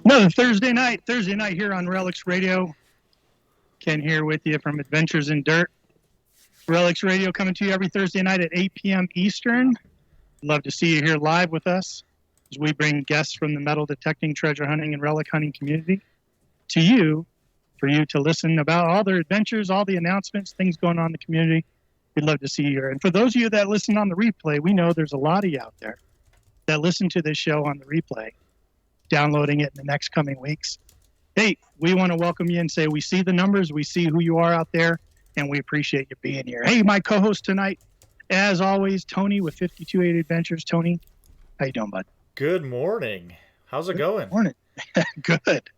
Another Thursday night here on Relics Radio. Ken here with you from Adventures in Dirt. Relics Radio coming to you every Thursday night at 8 p.m. Eastern. Love to see you here live with us as we bring guests from the metal detecting, treasure hunting, and relic hunting community to you for you to listen about all their adventures, all the announcements, things going on in the community. We'd love to see you here. And for those of you that listen on the replay, we know there's a lot of you out there that listen to this show on the replay, downloading it in the next coming weeks. Hey, we want to welcome you and say we see the numbers, we see who you are out there, and we appreciate you being here. Hey, my co-host tonight, as always, Tony with 528 Adventures. Tony, how you doing, bud? Good morning. How's it going? Morning. Good.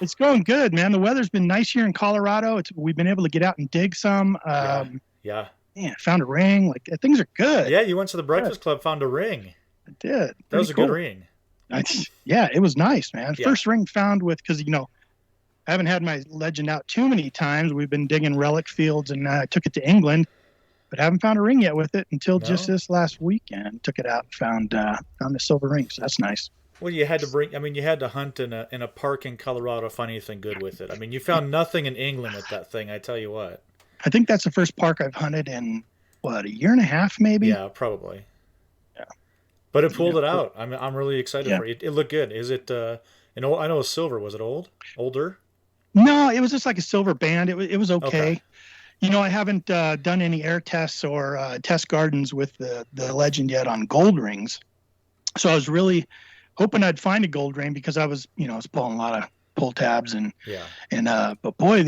It's going good, man. The weather's been nice here in Colorado. We've been able to get out and dig some. Yeah. Man, found a ring. Like, things are good. Yeah, you went to the Breakfast Club, found a ring. I did. That was a cool. good ring. Yeah, it was nice, man. Yeah. First ring found with, because, I haven't had my legend out too many times. We've been digging relic fields, and I took it to England, but haven't found a ring yet with it until just this last weekend. Took it out and found the silver ring, so that's nice. Well, you had to hunt in a park in Colorado to find anything good with it. I mean, you found nothing in England with that thing, I tell you what. I think that's the first park I've hunted in, a year and a half, maybe? Yeah, probably. Yeah. But it pulled it out. I'm really excited for it. It looked good. Is it I know it was silver. Was it older? No, it was just like a silver band. It was okay. I haven't done any air tests or test gardens with the legend yet on gold rings. So I was really hoping I'd find a gold ring because I was pulling a lot of pull tabs but boy,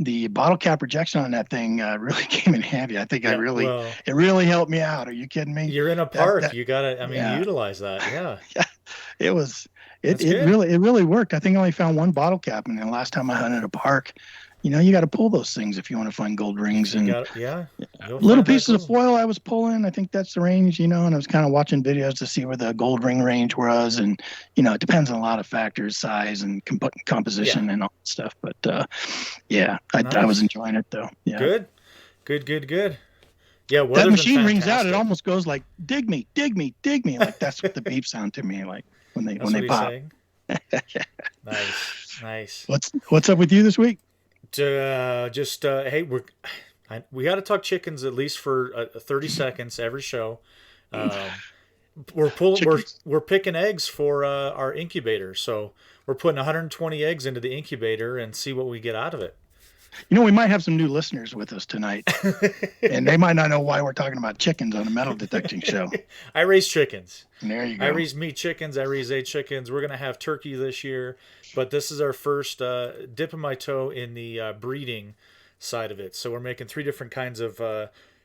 the bottle cap rejection on that thing really came in handy. I think it really helped me out. Are you kidding me? You're in a park. You gotta utilize that. Yeah. It really worked. I think I only found one bottle cap, and the last time I hunted a park, you got to pull those things if you want to find gold rings. And little pieces of foil I was pulling. I think that's the range, and I was kind of watching videos to see where the gold ring range was. And, it depends on a lot of factors, size and composition and all that stuff. But nice. I was enjoying it though. Yeah. Good. Yeah. That machine rings out. It almost goes like, dig me. Like that's what the beep sound to me. Like when they pop. Nice. What's up with you this week? Hey, we got to talk chickens at least for 30 seconds every show. We're picking eggs for our incubator, so we're putting 120 eggs into the incubator and see what we get out of it. We might have some new listeners with us tonight, and they might not know why we're talking about chickens on a metal detecting show. I raise chickens. There you go. I raise meat chickens. I raise 8 chickens. We're going to have turkey this year, but this is our first dipping my toe in the breeding side of it. So we're making 3 different kinds of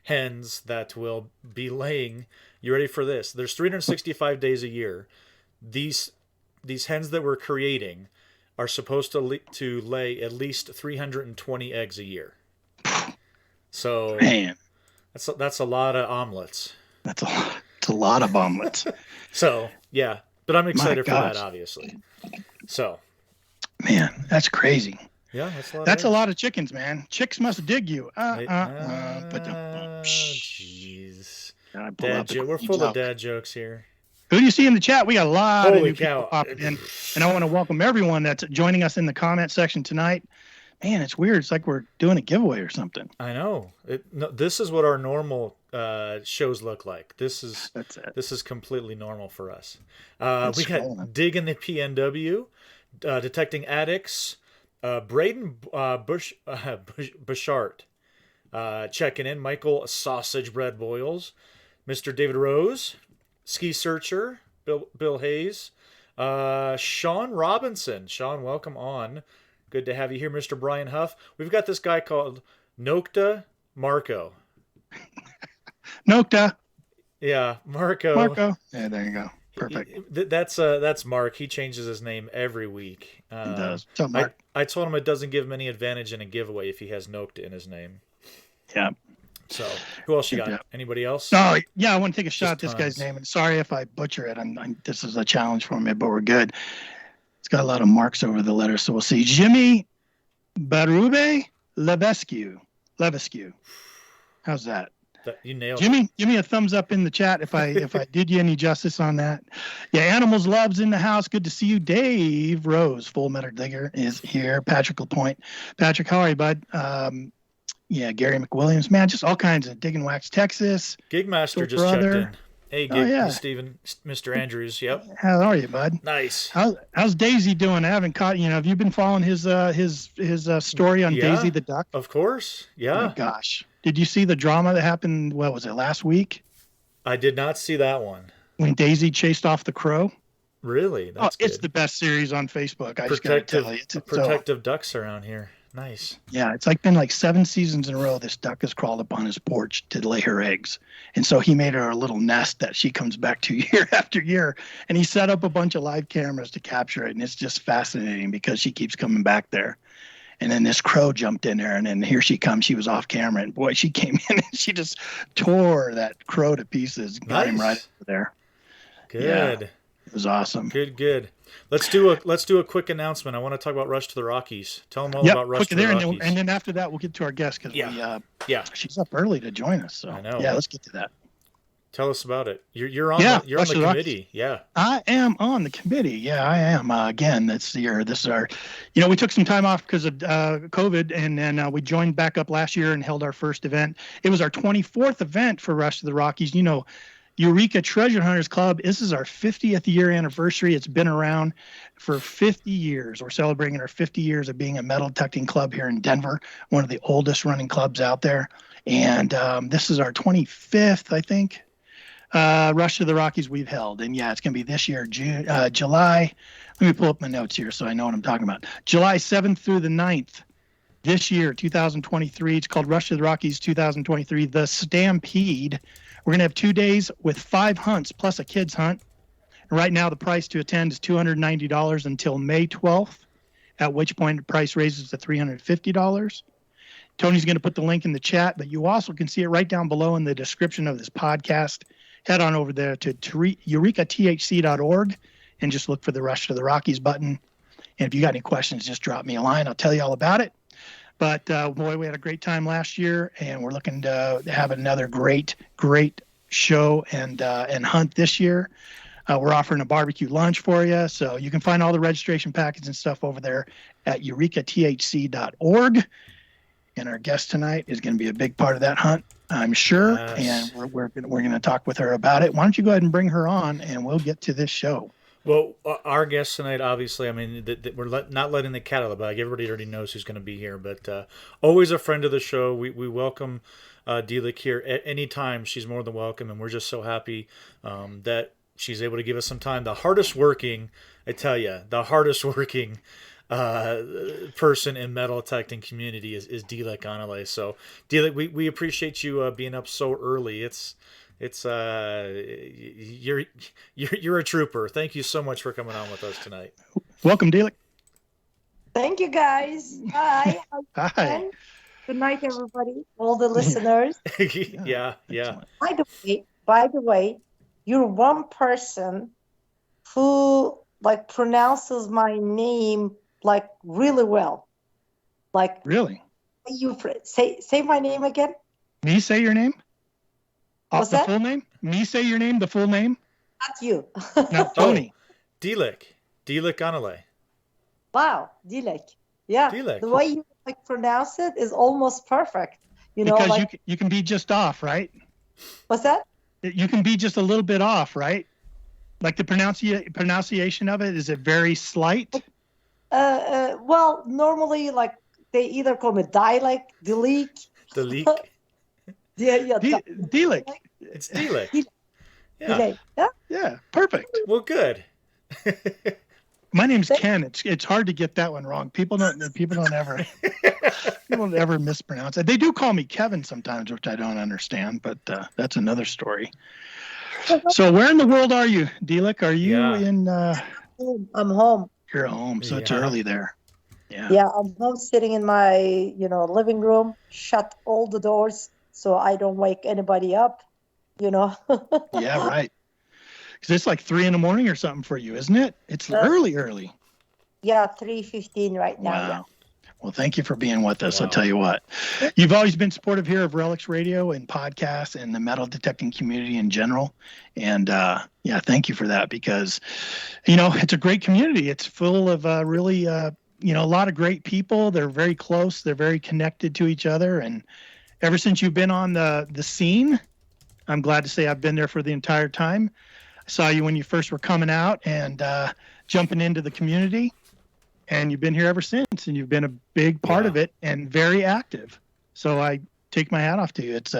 hens that will be laying. You ready for this? There's 365 days a year. These hens that we're creating are supposed to lay at least 320 eggs a year. So man, that's a lot of omelets. That's a lot of omelets. So yeah, but I'm excited for that, obviously. So, man, that's crazy. Yeah, that's a lot of chickens, man. Chicks must dig you. Jeez. We're full of dad jokes here. Who do you see in the chat? We got a lot of new people popping in. And I want to welcome everyone that's joining us in the comment section tonight. Man, it's weird. It's like we're doing a giveaway or something. I know. This is what our normal shows look like. This is completely normal for us. We got Dig in the PNW, Detecting Addicts, Braden Bushart checking in, Michael Sausage Bread Boils, Mr. David Rose, Ski Searcher, Bill Hayes, Sean Robinson. Sean, welcome on. Good to have you here, Mr. Brian Huff. We've got this guy called Nokta Marco. Nokta. Yeah, Marco. Yeah, there you go. Perfect. That's Mark. He changes his name every week. He does. So Mark. I told him it doesn't give him any advantage in a giveaway if he has Nokta in his name. Yeah. So who else you got? Yeah. Anybody else? Oh, yeah, I want to take a shot at this tons. guy's name. And sorry if I butcher it. This is a challenge for me, but we're good. It's got a lot of marks over the letters, so we'll see. Jimmy Barube Levesque. How's that? You nailed Jimmy, it. give me a thumbs up in the chat if I did you any justice on that. Yeah, Animals Loves in the house. Good to see you. Dave Rose, Full Metal Digger, is here. Patrick LaPointe. Patrick, how are you, bud? Yeah, Gary McWilliams, man, just all kinds of Digging Wax, Texas. Gigmaster just checked in. Hey, Steven, Mr. Andrews. Yep. How are you, bud? Nice. How's Daisy doing? I haven't caught. Have you been following his story on Daisy the duck? Of course. Yeah. Oh my gosh, did you see the drama that happened? What was it, last week? I did not see that one. When Daisy chased off the crow. Really? That's it's the best series on Facebook. I just gotta tell you, protective ducks around here. Nice. Yeah, it's been like 7 seasons in a row. This duck has crawled up on his porch to lay her eggs. And so he made her a little nest that she comes back to year after year. And he set up a bunch of live cameras to capture it. And it's just fascinating because she keeps coming back there. And then this crow jumped in there, and then here she comes. She was off camera, and boy, she came in and she just tore that crow to pieces. Got him right over there. Good. Yeah, it was awesome. Good. Let's do a quick announcement. I want to talk about Rush to the Rockies. Tell them all about Rush to the Rockies. And then after that, we'll get to our guest because she's up early to join us. So I know. Yeah, let's get to that. Tell us about it. You're on the committee. Yeah. I am on the committee. Yeah, I am. Again, this is our, we took some time off because of COVID, and then we joined back up last year and held our first event. It was our 24th event for Rush to the Rockies. Eureka Treasure Hunters Club. This is our 50th year anniversary. It's been around for 50 years. We're celebrating our 50 years of being a metal detecting club here in Denver, one of the oldest running clubs out there. And this is our 25th, I think, Rush to the Rockies we've held. And yeah, it's going to be this year, July. Let me pull up my notes here so I know what I'm talking about. July 7th through the 9th. This year, 2023. It's called Rush to the Rockies 2023, The Stampede. We're going to have 2 days with 5 hunts plus a kids hunt. And right now, the price to attend is $290 until May 12th, at which point the price raises to $350. Tony's going to put the link in the chat, but you also can see it right down below in the description of this podcast. Head on over there to eurekathc.org and just look for the Rush to the Rockies button. And if you got any questions, just drop me a line. I'll tell you all about it. But boy, we had a great time last year, and we're looking to have another great show and hunt this year. We're offering a barbecue lunch for you, so you can find all the registration packets and stuff over there at eurekathc.org. And our guest tonight is going to be a big part of that hunt, I'm sure. Yes. And we're going to talk with her about it. Why don't you go ahead and bring her on, and we'll get to this show. Well, our guest tonight, obviously, we're not letting the cat out of the bag. Everybody already knows who's going to be here, but always a friend of the show. We welcome DILEK here at any time. She's more than welcome, and we're just so happy that she's able to give us some time. The hardest working, I tell you, person in metal detecting community is DILEK GONULAY. So, DILEK, we appreciate you being up so early. You're a trooper. Thank you so much for coming on with us tonight. Welcome, DILEK. Thank you, guys. Hi. Hi. Good night, everybody. All the listeners. Yeah. By the way, you're one person who pronounces my name really well. Really? You say my name again. Me say your name? What's that? Full name? Me say your name, the full name? Not you. No, Tony. DILEK GONULAY. Wow, DILEK. Yeah. DILEK. The way you pronounce it is almost perfect. Because you can be just off, right? What's that? You can be just a little bit off, right? Like the pronunciation of it, is it very slight? Well, normally they either call me DILEK. DILEK. Yeah. DILEK. It's DILEK. Yeah. Yeah, perfect. Well, good. My name's Ken. It's hard to get that one wrong. People don't ever mispronounce it. They do call me Kevin sometimes, which I don't understand, but that's another story. So where in the world are you, DILEK? Are you in? I'm home. You're home, so it's early there. Yeah. Yeah, I'm home sitting in my living room, shut all the doors, so I don't wake anybody up, you know. Yeah, right. Because it's like 3 a.m. or something for you, isn't it? It's Uh, early. Yeah, 3:15 right now. Yeah. Wow. Well, thank you for being with us. I'll Wow. tell you what, you've always been supportive here of Relics Radio and podcasts and the metal detecting community in general. And yeah, thank you for that, because, it's a great community. It's full of really, a lot of great people. They're very close. They're very connected to each other. And ever since you've been on the scene, I'm glad to say I've been there for the entire time. I saw you when you first were coming out and jumping into the community. And you've been here ever since, and you've been a big part of it and very active. So I take my hat off to you. It's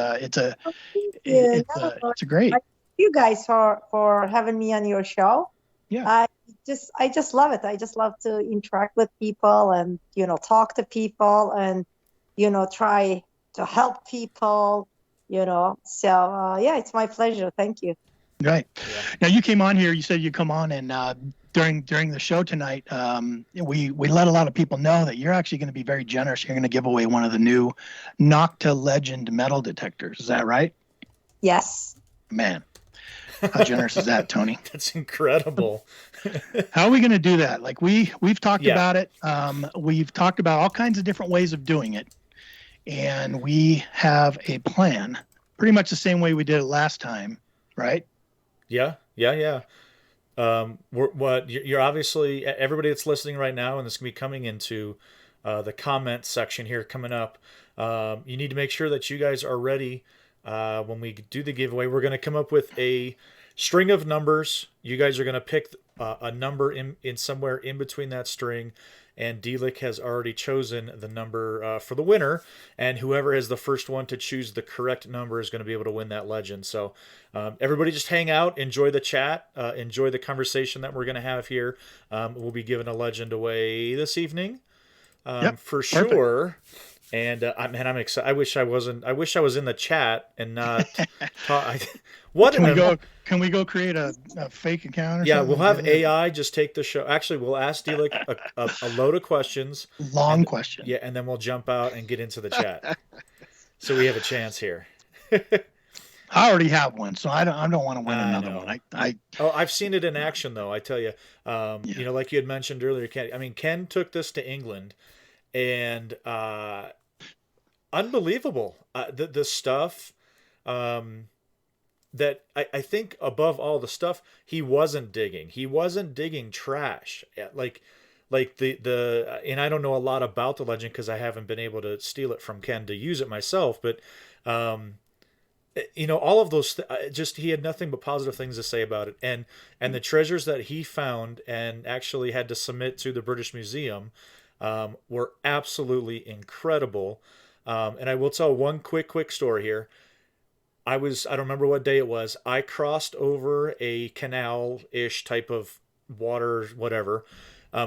great. Thank you guys for having me on your show. Yeah. I just love it. I just love to interact with people and talk to people and try to help people. So yeah, it's my pleasure. Thank you. Right. Yeah. Now you came on here. You said you come on and. During the show tonight, we let a lot of people know that you're actually going to be very generous. You're going to give away one of the new Nokta Legend Metal Detectors. Is that right? Yes. Man, how generous is that, Tony? That's incredible. How are we going to do that? Like we've talked about it. We've talked about all kinds of different ways of doing it, and we have a plan, pretty much the same way we did it last time, right? Yeah. You're obviously, everybody that's listening right now, and this can be coming into the comment section here coming up. You need to make sure that you guys are ready when we do the giveaway. We're going to come up with a string of numbers. You guys are going to pick a number in somewhere in between that string, and DILEK has already chosen the number for the winner, and whoever is the first one to choose the correct number is going to be able to win that legend. So everybody just hang out, enjoy the chat, enjoy the conversation that we're going to have here. We'll be giving a legend away this evening for sure. And man, I'm excited. I wish I was in the chat and not talk. Can we go create a fake account or something? Yeah, we'll have AI just take the show. Actually, we'll ask DILEK a load of questions. Long question. Yeah, and then we'll jump out and get into the chat. So we have a chance here. I already have one, so I don't want to win another one. I've seen it in action, though. I tell you, like you had mentioned earlier, Ken took this to England, and unbelievable. The stuff. That I think above all the stuff he wasn't digging trash, like the and I don't know a lot about the legend because I haven't been able to steal it from Ken to use it myself, but all of those just he had nothing but positive things to say about it, and the treasures that he found and actually had to submit to the British Museum were absolutely incredible. And I will tell one quick story here. I don't remember what day it was. I crossed over a canal-ish type of water, whatever,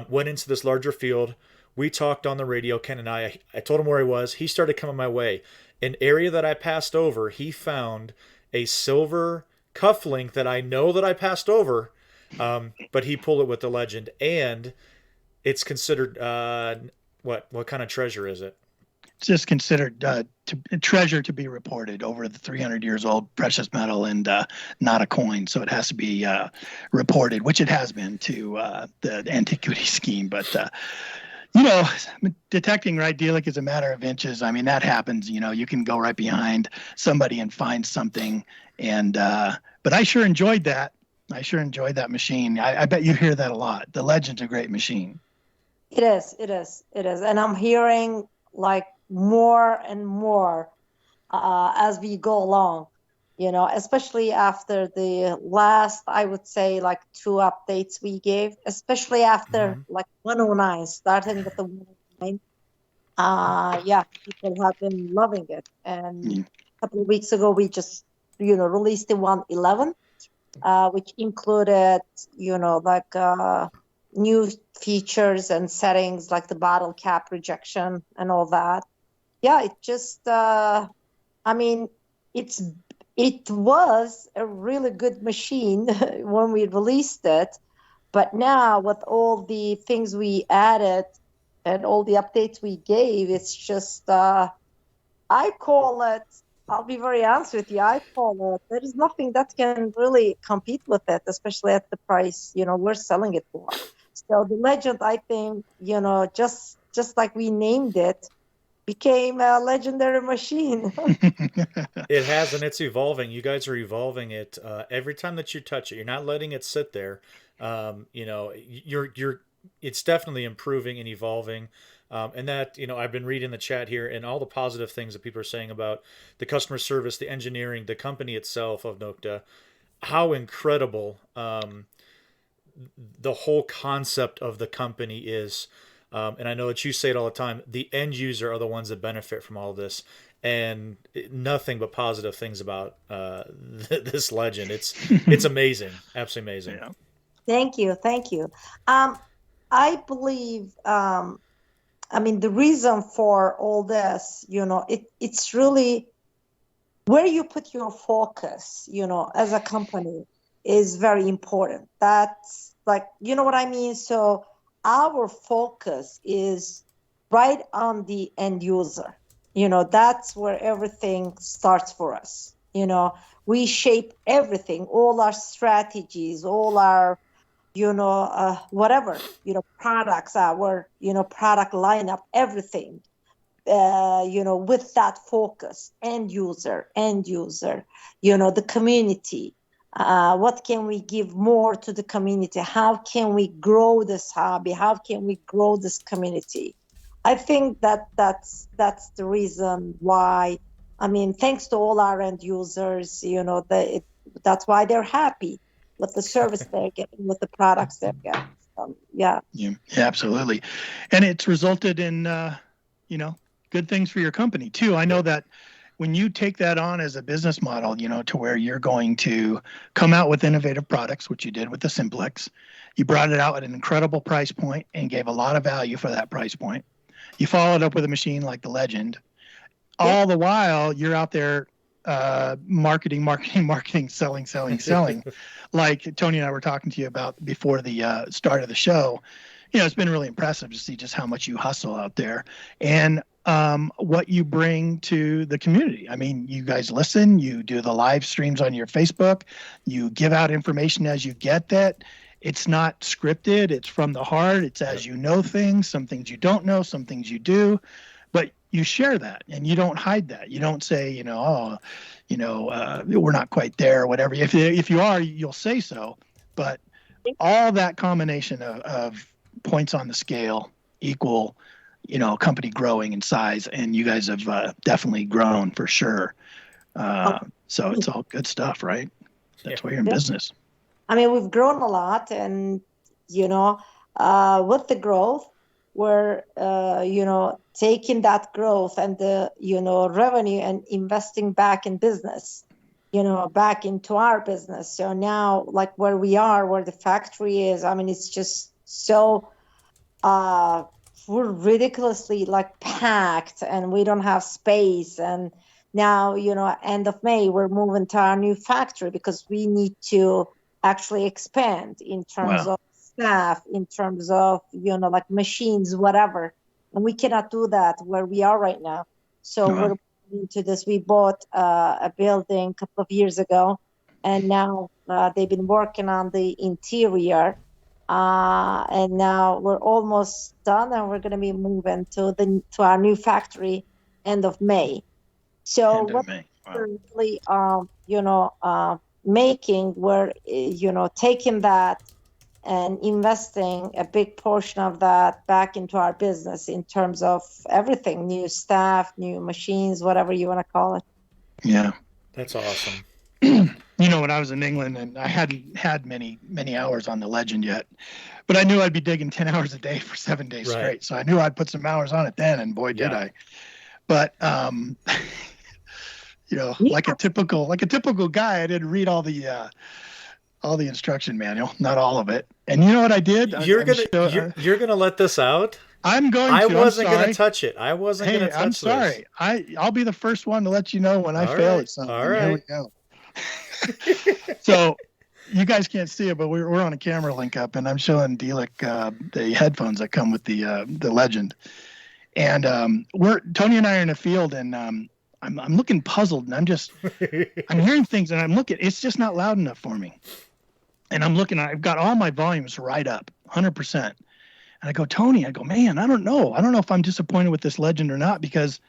went into this larger field. We talked on the radio, Ken and I told him where I was. He started coming my way. An area that I passed over, he found a silver cufflink that I know that I passed over, but he pulled it with the legend. And it's considered, what kind of treasure is it? It's just considered a treasure to be reported, over the 300 years old precious metal, and not a coin. So it has to be reported, which it has been to the antiquity scheme. But, detecting, right, DILEK, is a matter of inches. I mean, that happens. You can go right behind somebody and find something. And but I sure enjoyed that. I sure enjoyed that machine. I bet you hear that a lot. The Legend's a great machine. It is. And I'm hearing like more and more as we go along, especially after the last, I would say, like 2 updates we gave, especially after like 109, starting with the 109. Yeah, people have been loving it. And a couple of weeks ago, we just, released the 111, which included, new features and settings like the bottle cap rejection and all that. Yeah, it just, it was a really good machine when we released it. But now with all the things we added and all the updates we gave, it's just, I call it I'll be very honest with you. I call it. There is nothing that can really compete with it, especially at the price, we're selling it for. So the Legend, I think, just like we named it, became a legendary machine. It has, and it's evolving. You guys are evolving it every time that you touch it. You're not letting it sit there. You're it's definitely improving and evolving. And that, I've been reading the chat here and all the positive things that people are saying about the customer service, the engineering, the company itself of Nokta, how incredible the whole concept of the company is. And I know that you say it all the time. The end user are the ones that benefit from all this, and nothing but positive things about this Legend. It's amazing, absolutely amazing. Yeah. Thank you. I believe. The reason for all this, it's really where you put your focus, as a company is very important. That's like, you know what I mean? So our focus is right on the end user. That's where everything starts for us. We shape everything, all our strategies, all our whatever, products, our, product lineup, everything, with that focus, end user, the community. What can we give more to the community? How can we grow this hobby? How can we grow this community? I think that's the reason why. Thanks to all our end users, that's why they're happy with the service they're getting, with the products they're getting. Yeah, absolutely. And it's resulted in, good things for your company too. I know that when you take that on as a business model, to where you're going to come out with innovative products, which you did with the Simplex, you brought it out at an incredible price point and gave a lot of value for that price point. You followed up with a machine like the Legend. All the while, you're out there marketing, selling. Like Tony and I were talking to you about before the start of the show. It's been really impressive to see just how much you hustle out there and what you bring to the community. You guys listen, you do the live streams on your Facebook, you give out information as you get that. It's not scripted, it's from the heart. It's as you know things, some things you don't know, some things you do, but you share that and you don't hide that. You don't say, we're not quite there or whatever. If you are, you'll say so. But all that combination of points on the scale equal, company growing in size, and you guys have definitely grown for sure. So it's all good stuff, right? That's why you're in business. We've grown a lot, and with the growth, we're taking that growth and the revenue and investing back in business, back into our business. So now, like where we are, where the factory is, it's just so we're ridiculously like packed, and we don't have space. And now, end of May, we're moving to our new factory because we need to actually expand in terms of staff, in terms of like machines, whatever, and we cannot do that where we are right now. So we're into this. We bought a building a couple of years ago, and now they've been working on the interior, and now we're almost done, and we're going to be moving to our new factory end of May. So what we're really making, we're taking that and investing a big portion of that back into our business in terms of everything, new staff, new machines, whatever you want to call it. Yeah. That's awesome. When I was in England, and I hadn't had many hours on the Legend yet, but I knew I'd be digging 10 hours a day for 7 days straight. So I knew I'd put some hours on it then, and boy, did I. But, like a typical guy, I didn't read all the instruction manual, not all of it. And you know what I did? You're gonna let this out? I'm going to. I wasn't going to touch it. I wasn't going to touch I'm sorry. this. I'll be the first one to let you know when I fail at something. All right. Here we go. So you guys can't see it, but we're on a camera link up, and I'm showing DILEK the headphones that come with the Legend. And Tony and I are in a field, and I'm looking puzzled, and I'm hearing things, and I'm looking. It's just not loud enough for me. And I'm looking. I've got all my volumes right up, 100%. And I go, Tony. I go, man. I don't know. I don't know if I'm disappointed with this Legend or not because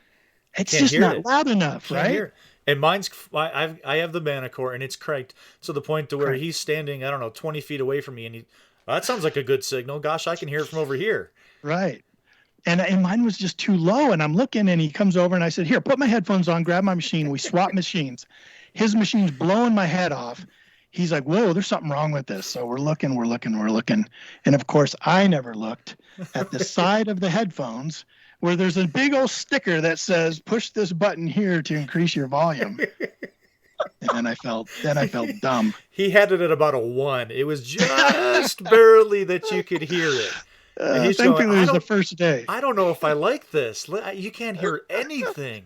it's just not loud enough, right? And mine's I have the Manicore, and it's cranked to the point to where he's standing, I don't know, 20 feet away from me, and that sounds like a good signal. Gosh, I can hear it from over here. Right. And mine was just too low, and I'm looking, and he comes over, and I said, here, put my headphones on, grab my machine. We swap machines. His machine's blowing my head off. He's like, whoa, there's something wrong with this. So we're looking. And, of course, I never looked at the side of the headphones where there's a big old sticker that says, push this button here to increase your volume. And I felt dumb. He had it at about a 1. It was just barely that you could hear it. Thankfully, it was the first day. I don't know if I like this. You can't hear anything.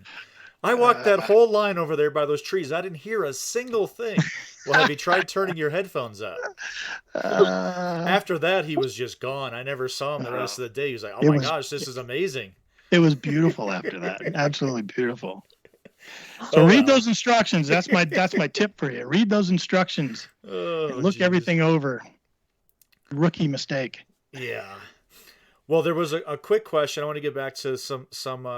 I walked that whole line over there by those trees. I didn't hear a single thing. Well, have you tried turning your headphones up? After that, he was just gone. I never saw him the rest of the day. He was like, oh my gosh, this is amazing. It was beautiful after that. Absolutely beautiful. So read those instructions. That's my tip for you. Read those instructions. And look everything over. Rookie mistake. Yeah. Well, there was a quick question. I want to get back to some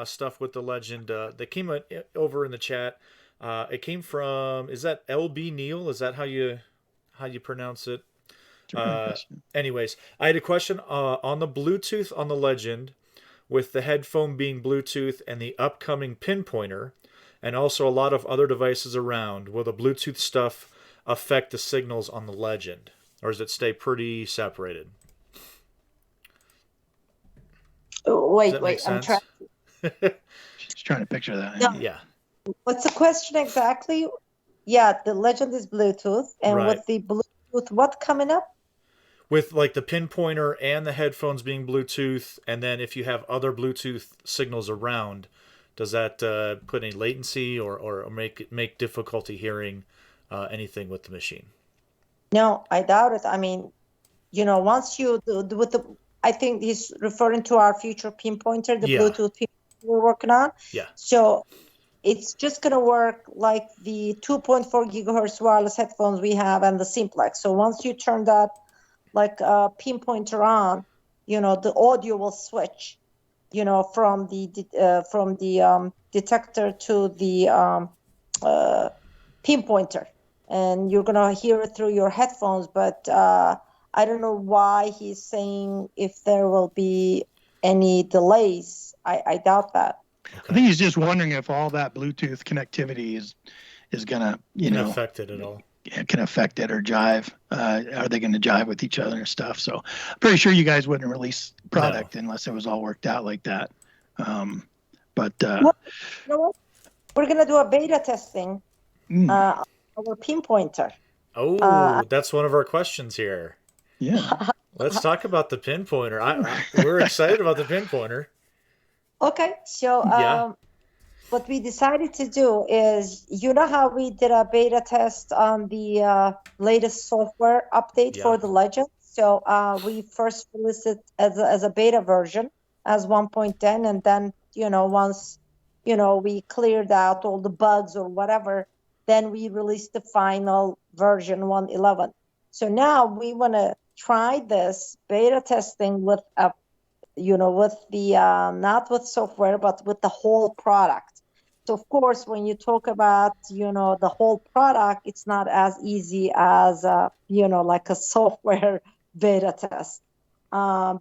stuff with the Legend that came over in the chat. It came from, is that LB Neil? Is that how you pronounce it? Anyways, I had a question on the Bluetooth on the Legend, with the headphone being Bluetooth and the upcoming pinpointer, and also a lot of other devices around. Will the Bluetooth stuff affect the signals on the Legend, or does it stay pretty separated? Wait, I'm trying. She's trying to picture that. No. Yeah. What's the question exactly? Yeah, the Legend is Bluetooth, and with the Bluetooth, what coming up? With like the pinpointer and the headphones being Bluetooth, and then if you have other Bluetooth signals around, does that put any latency or make difficulty hearing anything with the machine? No, I doubt it. I mean, once you with the, I think he's referring to our future pinpointer, the Bluetooth pinpointer we're working on. Yeah. So it's just going to work like the 2.4 gigahertz wireless headphones we have and the Simplex. So once you turn that like pinpointer on, the audio will switch, from the detector to the pinpointer, and you're gonna hear it through your headphones. But I don't know why he's saying if there will be any delays. I doubt that. Okay. I think he's just wondering if all that Bluetooth connectivity is gonna affect it at all. Can affect it or jive. Are they going to jive with each other and stuff? So I'm pretty sure you guys wouldn't release product unless it was all worked out like that. But you know what? We're going to do a beta testing our pinpointer. Oh, that's one of our questions here. Yeah. Let's talk about the pinpointer. We're excited about the pinpointer. Okay, so what we decided to do is, how we did a beta test on the latest software update for the Legend. So we first released it as a beta version, as 1.10, and then once we cleared out all the bugs or whatever, then we released the final version 1.11. So now we want to try this beta testing with with the not with software but with the whole product. So of course, when you talk about the whole product, it's not as easy as like a software beta test,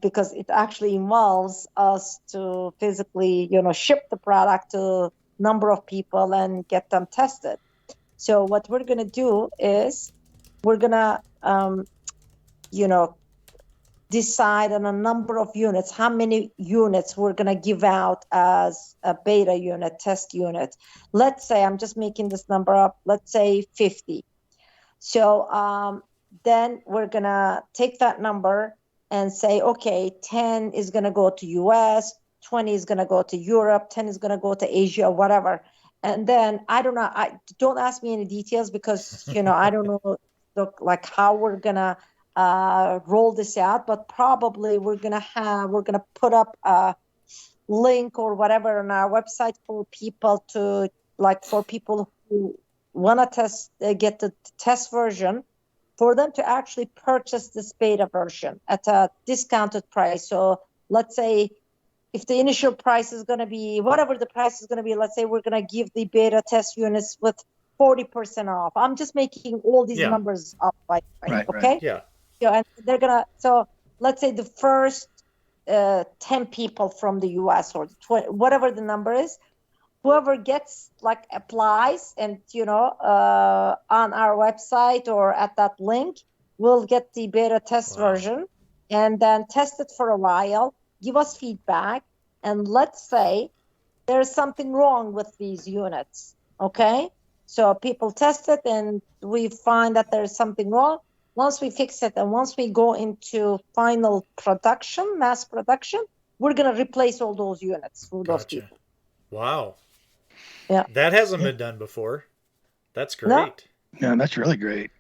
because it actually involves us to physically ship the product to a number of people and get them tested. So what we're gonna do is we're gonna decide on a number of units, how many units we're going to give out as a beta unit, test unit. Let's say, I'm just making this number up, let's say 50. So then we're going to take that number and say, okay, 10 is going to go to US, 20 is going to go to Europe, 10 is going to go to Asia, whatever. And then, I don't know, don't ask me any details because, I don't know like how we're going to roll this out, but probably we're gonna put up a link or whatever on our website for people to like for people who want to test, get the test version, for them to actually purchase this beta version at a discounted price. So let's say if the initial price is going to be whatever the price is going to be, let's say we're going to give the beta test units with 40% off. I'm just making all these numbers up, by the way, okay? Right. Yeah. And they're going to, so let's say the first 10 people from the US or 20, whatever the number is, whoever gets like applies and on our website or at that link will get the beta test version and then test it for a while, give us feedback, and let's say there's something wrong with these units. Okay, so people test it and we find that there's something wrong. Once we fix it and once we go into final production, mass production, we're going to replace all those units for those people. Wow. Yeah. That hasn't been done before. That's great. No. Yeah, that's really great.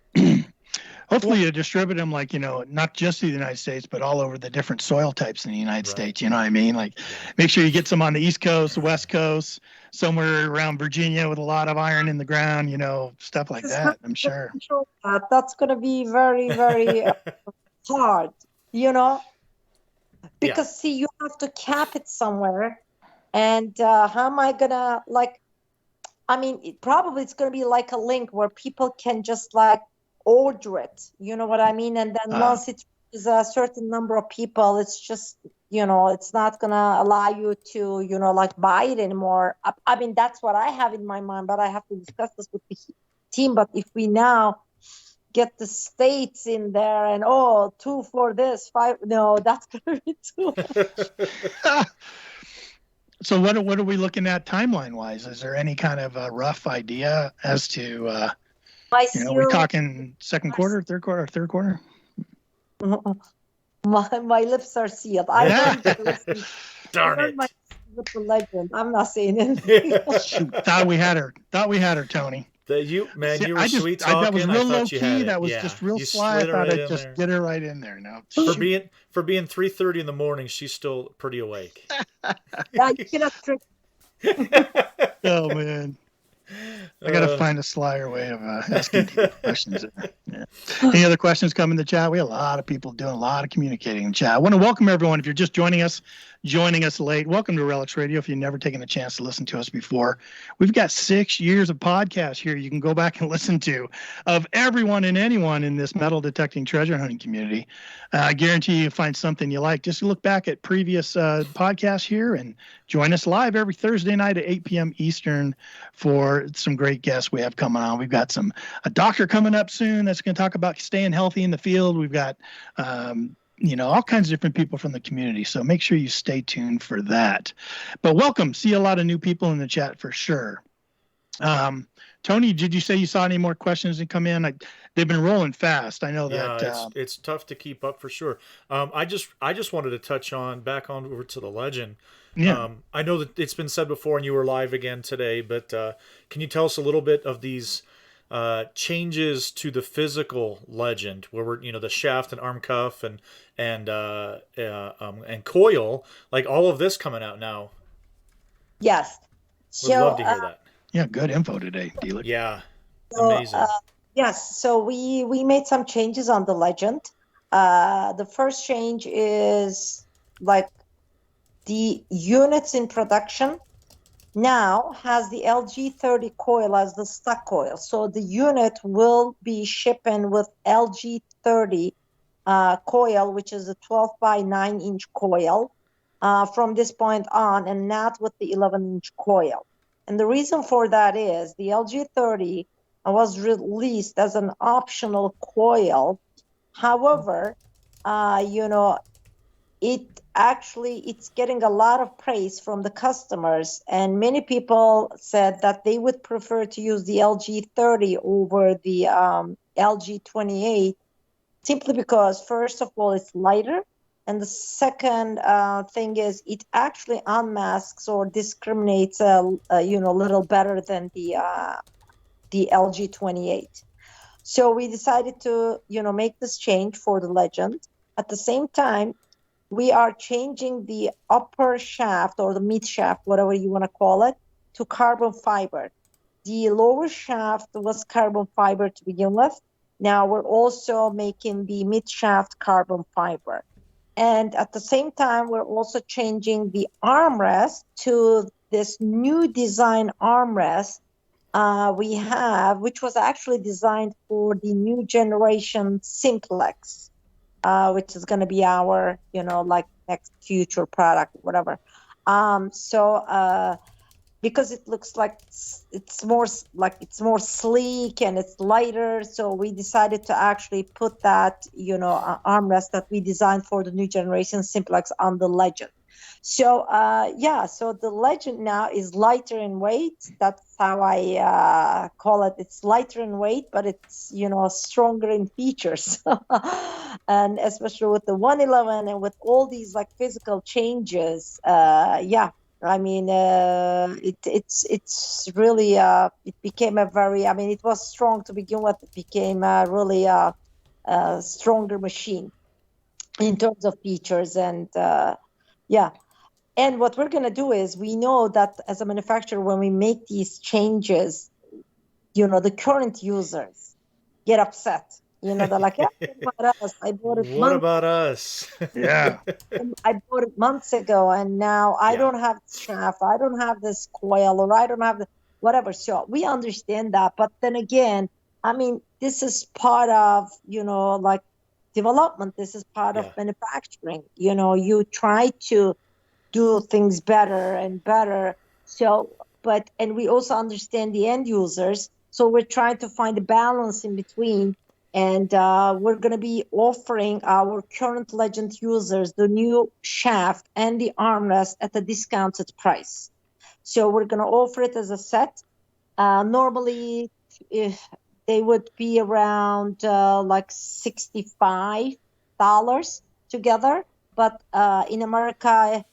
Hopefully you distribute them like, not just in the United States, but all over the different soil types in the United States. You know what I mean? Like make sure you get some on the East Coast, the West Coast, somewhere around Virginia with a lot of iron in the ground, stuff like that, I'm sure. That's going to be very, very hard, because see, you have to cap it somewhere. And how am I going to probably it's going to be like a link where people can just like order it, you know what I mean? And then once it is a certain number of people, it's just, it's not going to allow you to, buy it anymore. I mean, that's what I have in my mind, but I have to discuss this with the team. But if we now get the states in there and, 2 for this, 5, no, that's going to be too much. So what are we looking at timeline-wise? Is there any kind of a rough idea as to, we're talking second quarter, third quarter? My lips are sealed. Darn it. With the legend. I'm not saying anything. Shoot, thought we had her, Tony. You were sweet talking. That was real low key. That was just real sly. I thought I'd just get her right in there. No, for being 3:30 in the morning, she's still pretty awake. Yeah, you cannot trick. Oh man, I gotta find a slyer way of asking questions. Yeah. Any other questions come in the chat? We have a lot of people doing a lot of communicating in chat. I want to welcome everyone. If you're just joining us late, welcome to Relics Radio. If you've never taken a chance to listen to us before, we've got 6 years of podcasts here you can go back and listen to of everyone and anyone in this metal detecting treasure hunting community. I guarantee you find something you like. Just look back at previous podcasts here and join us live every Thursday night at 8 p.m. Eastern for some great guests we have coming on. We've got a doctor coming up soon that's going to talk about staying healthy in the field. We've got all kinds of different people from the community. So make sure you stay tuned for that. But welcome. See a lot of new people in the chat for sure. Tony, did you say you saw any more questions that come in? They've been rolling fast. I know that. It's tough to keep up for sure. I just wanted to touch back on over to the legend. Yeah. I know that it's been said before and you were live again today, but can you tell us a little bit of these changes to the physical legend, where we're the shaft and arm cuff and coil, like all of this coming out now? Yes. Would love to hear that. Yeah, good info today, DILEK. Yeah, amazing. Yes, so we made some changes on the legend. The first change is like the units in production now has the LG30 coil as the stock coil. So the unit will be shipping with LG30 coil, which is a 12 by 9 inch coil from this point on, and not with the 11 inch coil. And the reason for that is the LG30 was released as an optional coil. However, it's getting a lot of praise from the customers, and many people said that they would prefer to use the LG30 over the LG28, simply because, first of all, it's lighter, and the second thing is it actually unmasks or discriminates a little better than the LG28. So we decided to make this change for the legend. At the same time, we are changing the upper shaft or the mid shaft, whatever you want to call it, to carbon fiber. the lower shaft was carbon fiber to begin with. Now we're also making the mid shaft carbon fiber. And at the same time, we're also changing the armrest to this new design armrest we have, which was actually designed for the new generation Simplex, which is going to be our, like next future product, whatever. So because it looks like it's more sleek and it's lighter, so we decided to actually put that armrest that we designed for the new generation Simplex on the Legend. So so the Legend now is lighter in weight. That's how I call it. It's lighter in weight, but it's stronger in features. And especially with the 111 and with all these like physical changes, I mean, it's really it became a very, I mean, it was strong to begin with. It became a really stronger machine in terms of features and yeah. And what we're going to do is, we know that as a manufacturer, when we make these changes, the current users get upset. They're like, yeah, what about us? I bought it What about us? Yeah. I bought it months ago, and now I don't have this shaft, I don't have this coil, or I don't have the whatever. So we understand that, but then again, I mean, this is part of like development. This is part of manufacturing. You try to do things better and better. So, and we also understand the end users. So we're trying to find a balance in between. And we're going to be offering our current Legend users the new shaft and the armrest at a discounted price. So we're going to offer it as a set. Normally, if they would be around like $65 together. But in America,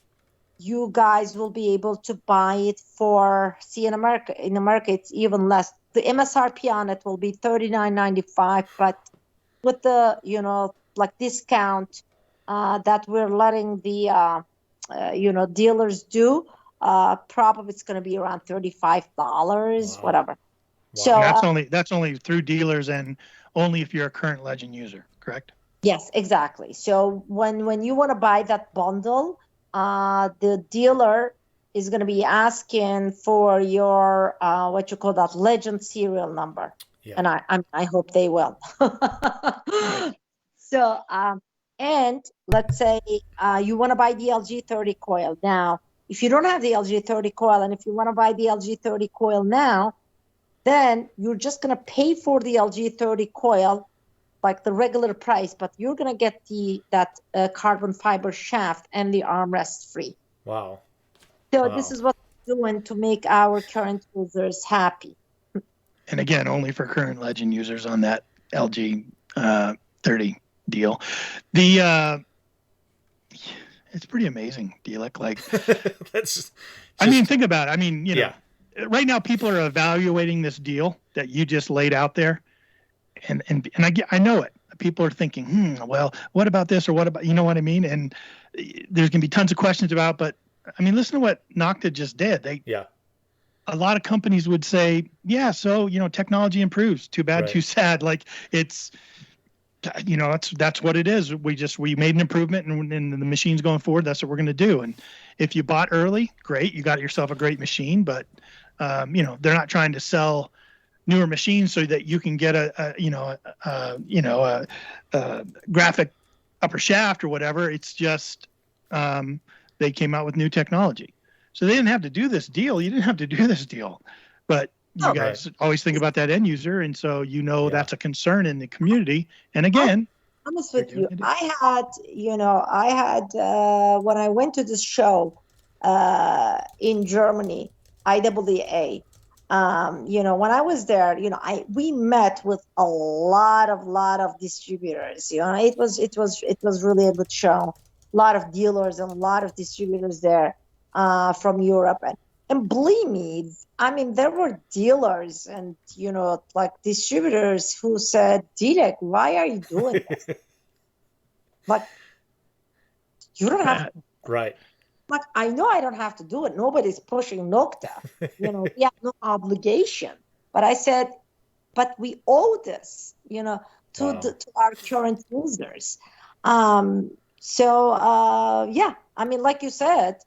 you guys will be able to buy it for, in America it's even less. The MSRP on it will be $39.95, but with the like discount that we're letting the dealers do, probably it's going to be around $35, whatever. Wow. So that's only through dealers, and only if you're a current Legend user, correct? yes, exactly. So when you want to buy that bundle, the dealer is going to be asking for your what you call that Legend serial number, and I hope they will. So and let's say you want to buy the LG30 coil now. If you don't have the LG30 coil, and if you want to buy the LG30 coil now, then you're just going to pay for the LG30 coil like the regular price, but you're going to get that carbon fiber shaft and the armrest free. Wow. So this is what we're doing to make our current users happy. And again, only for current Legend users on that LG 30 deal. It's pretty amazing, DILEK. Like, I mean, think about it. I mean, right now people are evaluating this deal that you just laid out there. And I know it. People are thinking, well, what about this, or what about, you know what I mean? And there's going to be tons of questions about, but I mean, listen to what Nokta just did. A lot of companies would say, yeah, so, technology improves. Too bad, too sad. Like, it's, that's what it is. We made an improvement, and the machine's going forward. That's what we're going to do. And if you bought early, great, you got yourself a great machine, but they're not trying to sell newer machines so that you can get a graphic upper shaft or whatever. It's just they came out with new technology, so they didn't have to do this deal. You didn't have to do this deal, but you guys always think about that end user, and so that's a concern in the community. And again, I'm honest with you, I had when I went to this show in Germany, IAA. When I was there, we met with a lot of distributors. It was really a good show. A lot of dealers and a lot of distributors there from Europe, and believe me, I mean, there were dealers and like distributors who said, "DILEK, why are you doing this? Like, you don't have to." Right. Like, I know I don't have to do it. Nobody's pushing Nokta. We have no obligation. But I said, but we owe this, to Wow. to our current users. Yeah, I mean, like you said,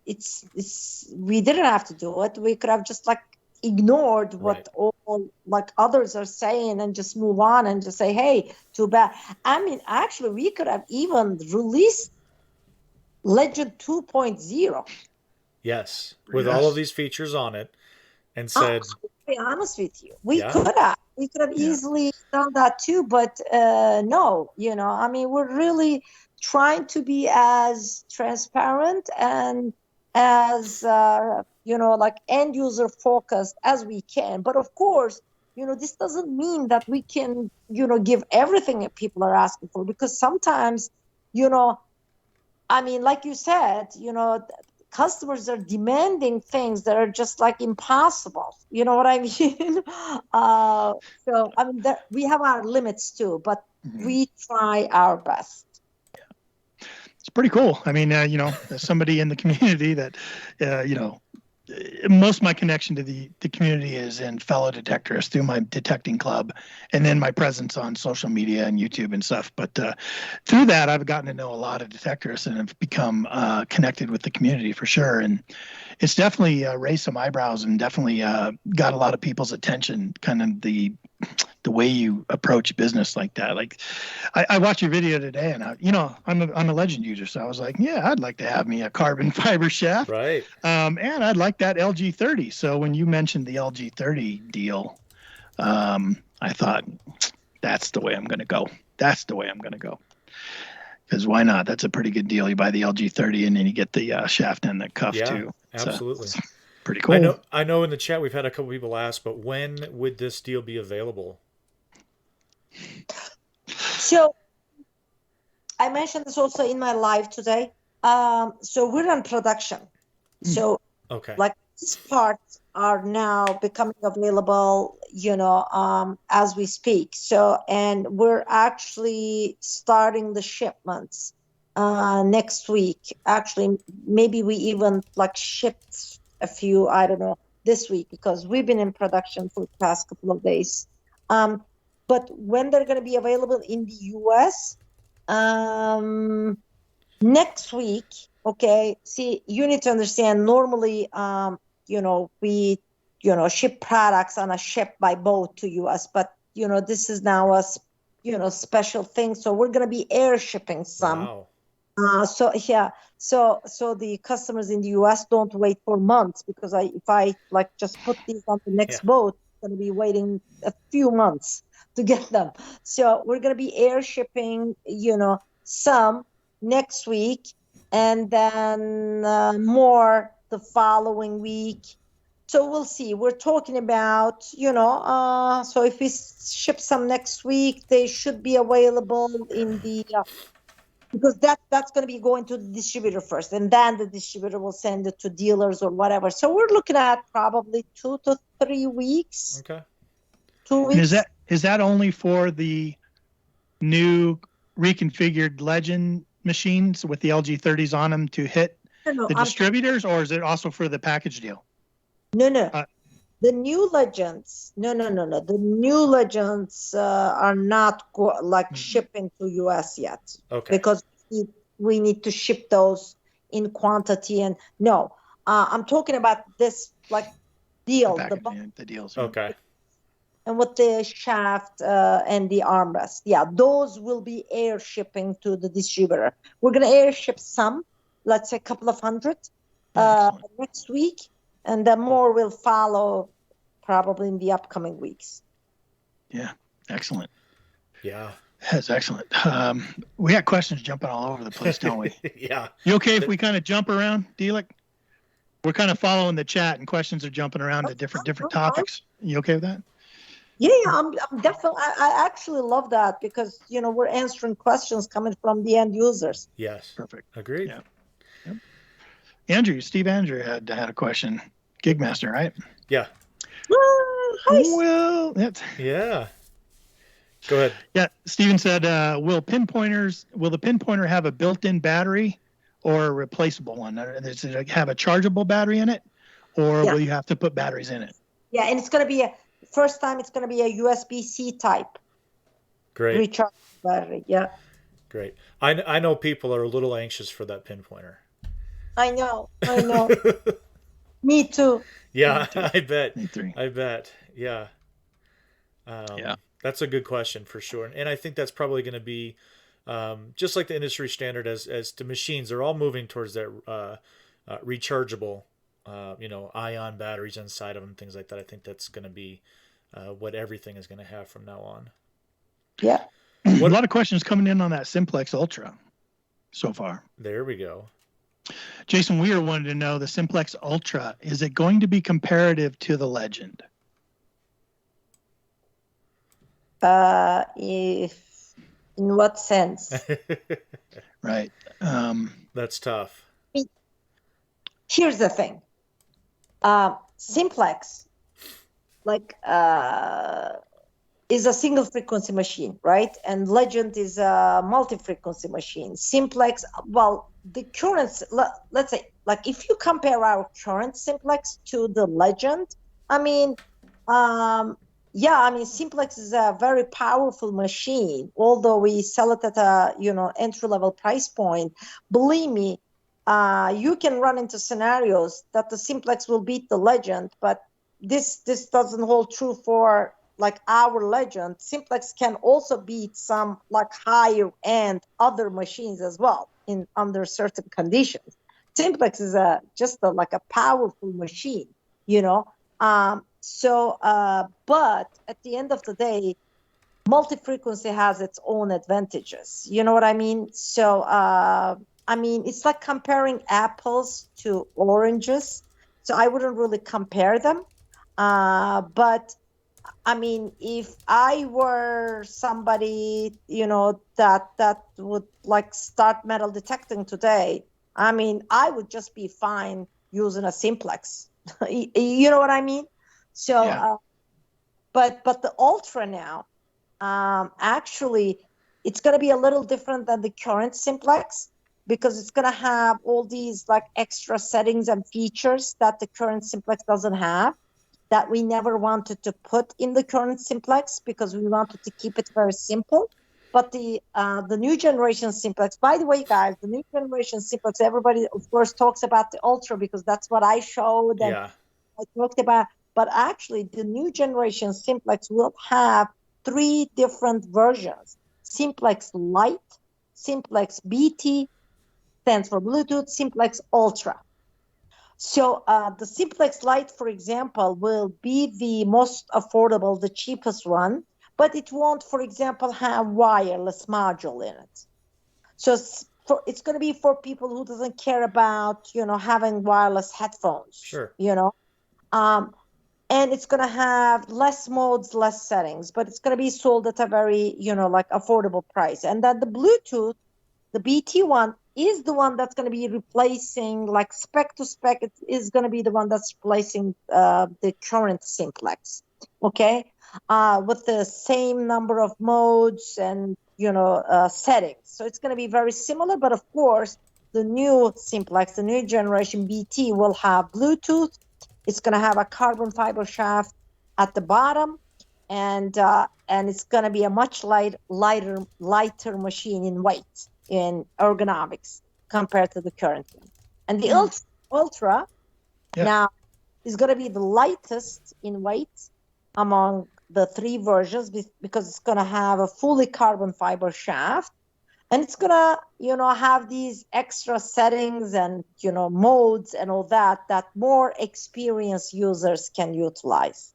it's we didn't have to do it. We could have just like ignored what all like others are saying and just move on and just say, hey, too bad. I mean, actually, we could have even released Legend 2.0. Yes, with all of these features on it, and To said, be honest with you, we Yeah. could have easily done that too, but no, I mean, we're really trying to be as transparent and as like end user focused as we can. But of course, this doesn't mean that we can give everything that people are asking for, because sometimes, I mean, like you said, customers are demanding things that are just like impossible. You know what I mean? So I mean, we have our limits too, but we try our best. It's pretty cool. I mean, as somebody in the community that, most of my connection to the community is in fellow detectors through my detecting club, and then my presence on social media and YouTube and stuff. But through that, I've gotten to know a lot of detectors and have become connected with the community for sure. And it's definitely raised some eyebrows and definitely got a lot of people's attention, kind of the way you approach business like that. Like I watched your video today, and I'm a Legend user, so I was like, yeah, I'd like to have me a carbon fiber shaft, right. And I'd like that LG30. So when you mentioned the LG30 deal, I thought that's the way I'm going to go. That's the way I'm going to go. Because why not? That's a pretty good deal. You buy the LG30 and then you get the shaft and the cuff too. Absolutely. So, pretty cool. I know in the chat we've had a couple people ask, but when would this deal be available? So I mentioned this also in my live today. So we're in production. So like these parts are now becoming available, as we speak. So, and we're actually starting the shipments next week. Actually, maybe we even like shipped a few, I don't know, this week, because we've been in production for the past couple of days. But when they're going to be available in the US, next week. Okay, see, you need to understand, normally, we, ship products on a ship by boat to US, but, this is now a, special thing. So we're going to be air shipping some. Wow. So the customers in the US don't wait for months, because if I like just put these on the next boat, I'm going to be waiting a few months to get them. So we're going to be air shipping, some next week, and then more the following week. So we'll see. We're talking about, so if we ship some next week, they should be available in the because that's going to be going to the distributor first, and then the distributor will send it to dealers or whatever. So we're looking at probably 2 to 3 weeks. Okay. 2 weeks. And is that only for the new reconfigured Legend machines with the LG30s on them to hit the distributors, or is it also for the package deal? No. The new Legends, no. The new Legends are not shipping to US yet. Okay. Because we need to ship those in quantity. And no, I'm talking about this like deal. The deals. Okay. And with the shaft and the armrest. Yeah, those will be air shipping to the distributor. We're going to air ship some, let's say a couple of hundred next week. And then more will follow probably in the upcoming weeks. Yeah, excellent. Yeah. That's excellent. We got questions jumping all over the place, don't we? Yeah. You okay if we kind of jump around, DILEK? We're kind of following the chat and questions are jumping around to different topics. You okay with that? Yeah, I'm definitely. I actually love that, because we're answering questions coming from the end users. Yes. Perfect. Agreed. Yeah. Yep. Steve Andrew had a question. Gigmaster, right? Yeah. Well, yeah. Go ahead. Yeah, Steven said, will the pinpointer have a built-in battery or a replaceable one? Does it have a chargeable battery in it, or will you have to put batteries in it? Yeah, and it's going to be first time it's going to be a USB-C type. Great. Recharge battery. Yeah. Great. I know people are a little anxious for that pinpointer. I know. Me too. Yeah, I bet. Me three. I bet. Yeah. Yeah. That's a good question for sure. And I think that's probably going to be just like the industry standard as to machines. They're all moving towards that rechargeable, ion batteries inside of them, things like that. I think that's going to be what everything is going to have from now on. Yeah. A lot of questions coming in on that Simplex Ultra so far. There we go. Jason Weir wanted to know the Simplex Ultra, is it going to be comparative to the Legend? If in what sense? Right. That's tough. Here's the thing. Simplex, is a single frequency machine, right? And Legend is a multi-frequency machine. Simplex, well, the current, let's say, like if you compare our current Simplex to the Legend, Simplex is a very powerful machine. Although we sell it at a entry-level price point, believe me, you can run into scenarios that the Simplex will beat the Legend, but this doesn't hold true for like our Legend. Simplex can also beat some like higher end other machines as well under certain conditions. Simplex is just a powerful machine, but at the end of the day, multi-frequency has its own advantages. You know what I mean? So, it's like comparing apples to oranges. So I wouldn't really compare them. But if I were somebody, that would start metal detecting today, I would just be fine using a Simplex. You know what I mean? So, yeah. but the Ultra now, actually, it's going to be a little different than the current Simplex because it's going to have all these extra settings and features that the current Simplex doesn't have, that we never wanted to put in the current Simplex because we wanted to keep it very simple. But the new generation Simplex, by the way, guys, the new generation Simplex, everybody, of course, talks about the Ultra because that's what I showed and I talked about. But actually, the new generation Simplex will have 3 different versions. Simplex Lite, Simplex BT, stands for Bluetooth, Simplex Ultra. So the Simplex Lite, for example, will be the most affordable, the cheapest one, but it won't, for example, have wireless module in it. So it's going to be for people who doesn't care about, having wireless headphones. Sure. And it's going to have less modes, less settings, but it's going to be sold at a very, affordable price. And then the Bluetooth, the BT one, is the one that's going to be replacing, spec to spec, it is going to be the one that's replacing the current Simplex, okay? With the same number of modes and, settings. So it's going to be very similar, but of course, the new Simplex, the new generation BT will have Bluetooth. It's going to have a carbon fiber shaft at the bottom, and it's going to be a much lighter machine in weight, in ergonomics, compared to the current one. And the Ultra now is going to be the lightest in weight among the 3 versions because it's going to have a fully carbon fiber shaft, and it's going to have these extra settings and modes and all that more experienced users can utilize.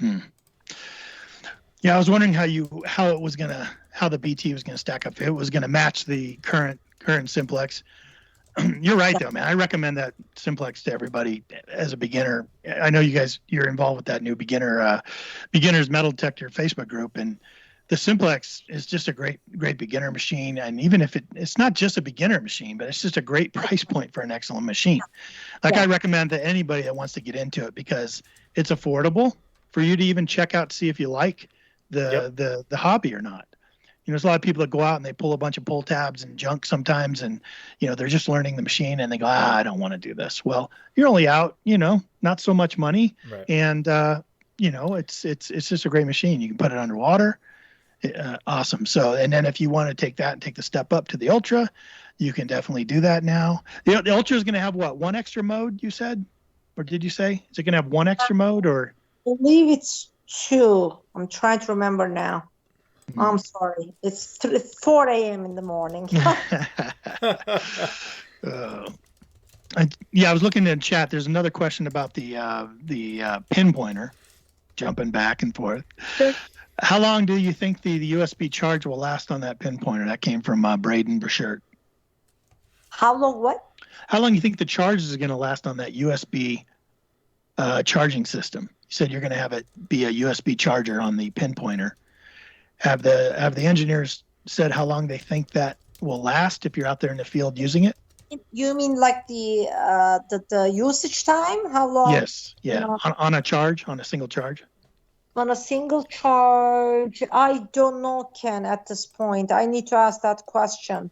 Yeah, I was wondering how the BT was gonna stack up. If it was gonna match the current Simplex. You're right though, man. I recommend that Simplex to everybody as a beginner. I know you're involved with that new beginners metal detector Facebook group, and the Simplex is just a great beginner machine. And even if it's not just a beginner machine, but it's just a great price point for an excellent machine. I recommend to anybody that wants to get into it because it's affordable for you to even check out to see if you like the hobby or not. there's a lot of people that go out and they pull a bunch of pull tabs and junk sometimes, and they're just learning the machine and they go, I don't want to do this. Well, you're only out, not so much money, right. and it's just a great machine. You can put it underwater. Awesome. So, and then if you want to take that and take the step up to the Ultra, you can definitely do that now. The Ultra is going to have what, one extra mode, you said? Or did you say? Is it going to have one extra mode, or? I believe it's 2. I'm trying to remember now. I'm sorry. It's 4 a.m. in the morning. I was looking in the chat. There's another question about the pinpointer, jumping back and forth. Sure. How long do you think the USB charge will last on that pinpointer? That came from Braden Burchert. How long what? How long do you think the charge is going to last on that USB charging system? You said you're going to have it be a USB charger on the pinpointer. Have the engineers said how long they think that will last if you're out there in the field using it? You mean like the usage time? How long? Yes. Yeah. On a charge, on a single charge. On a single charge, I don't know, Ken, at this point. I need to ask that question.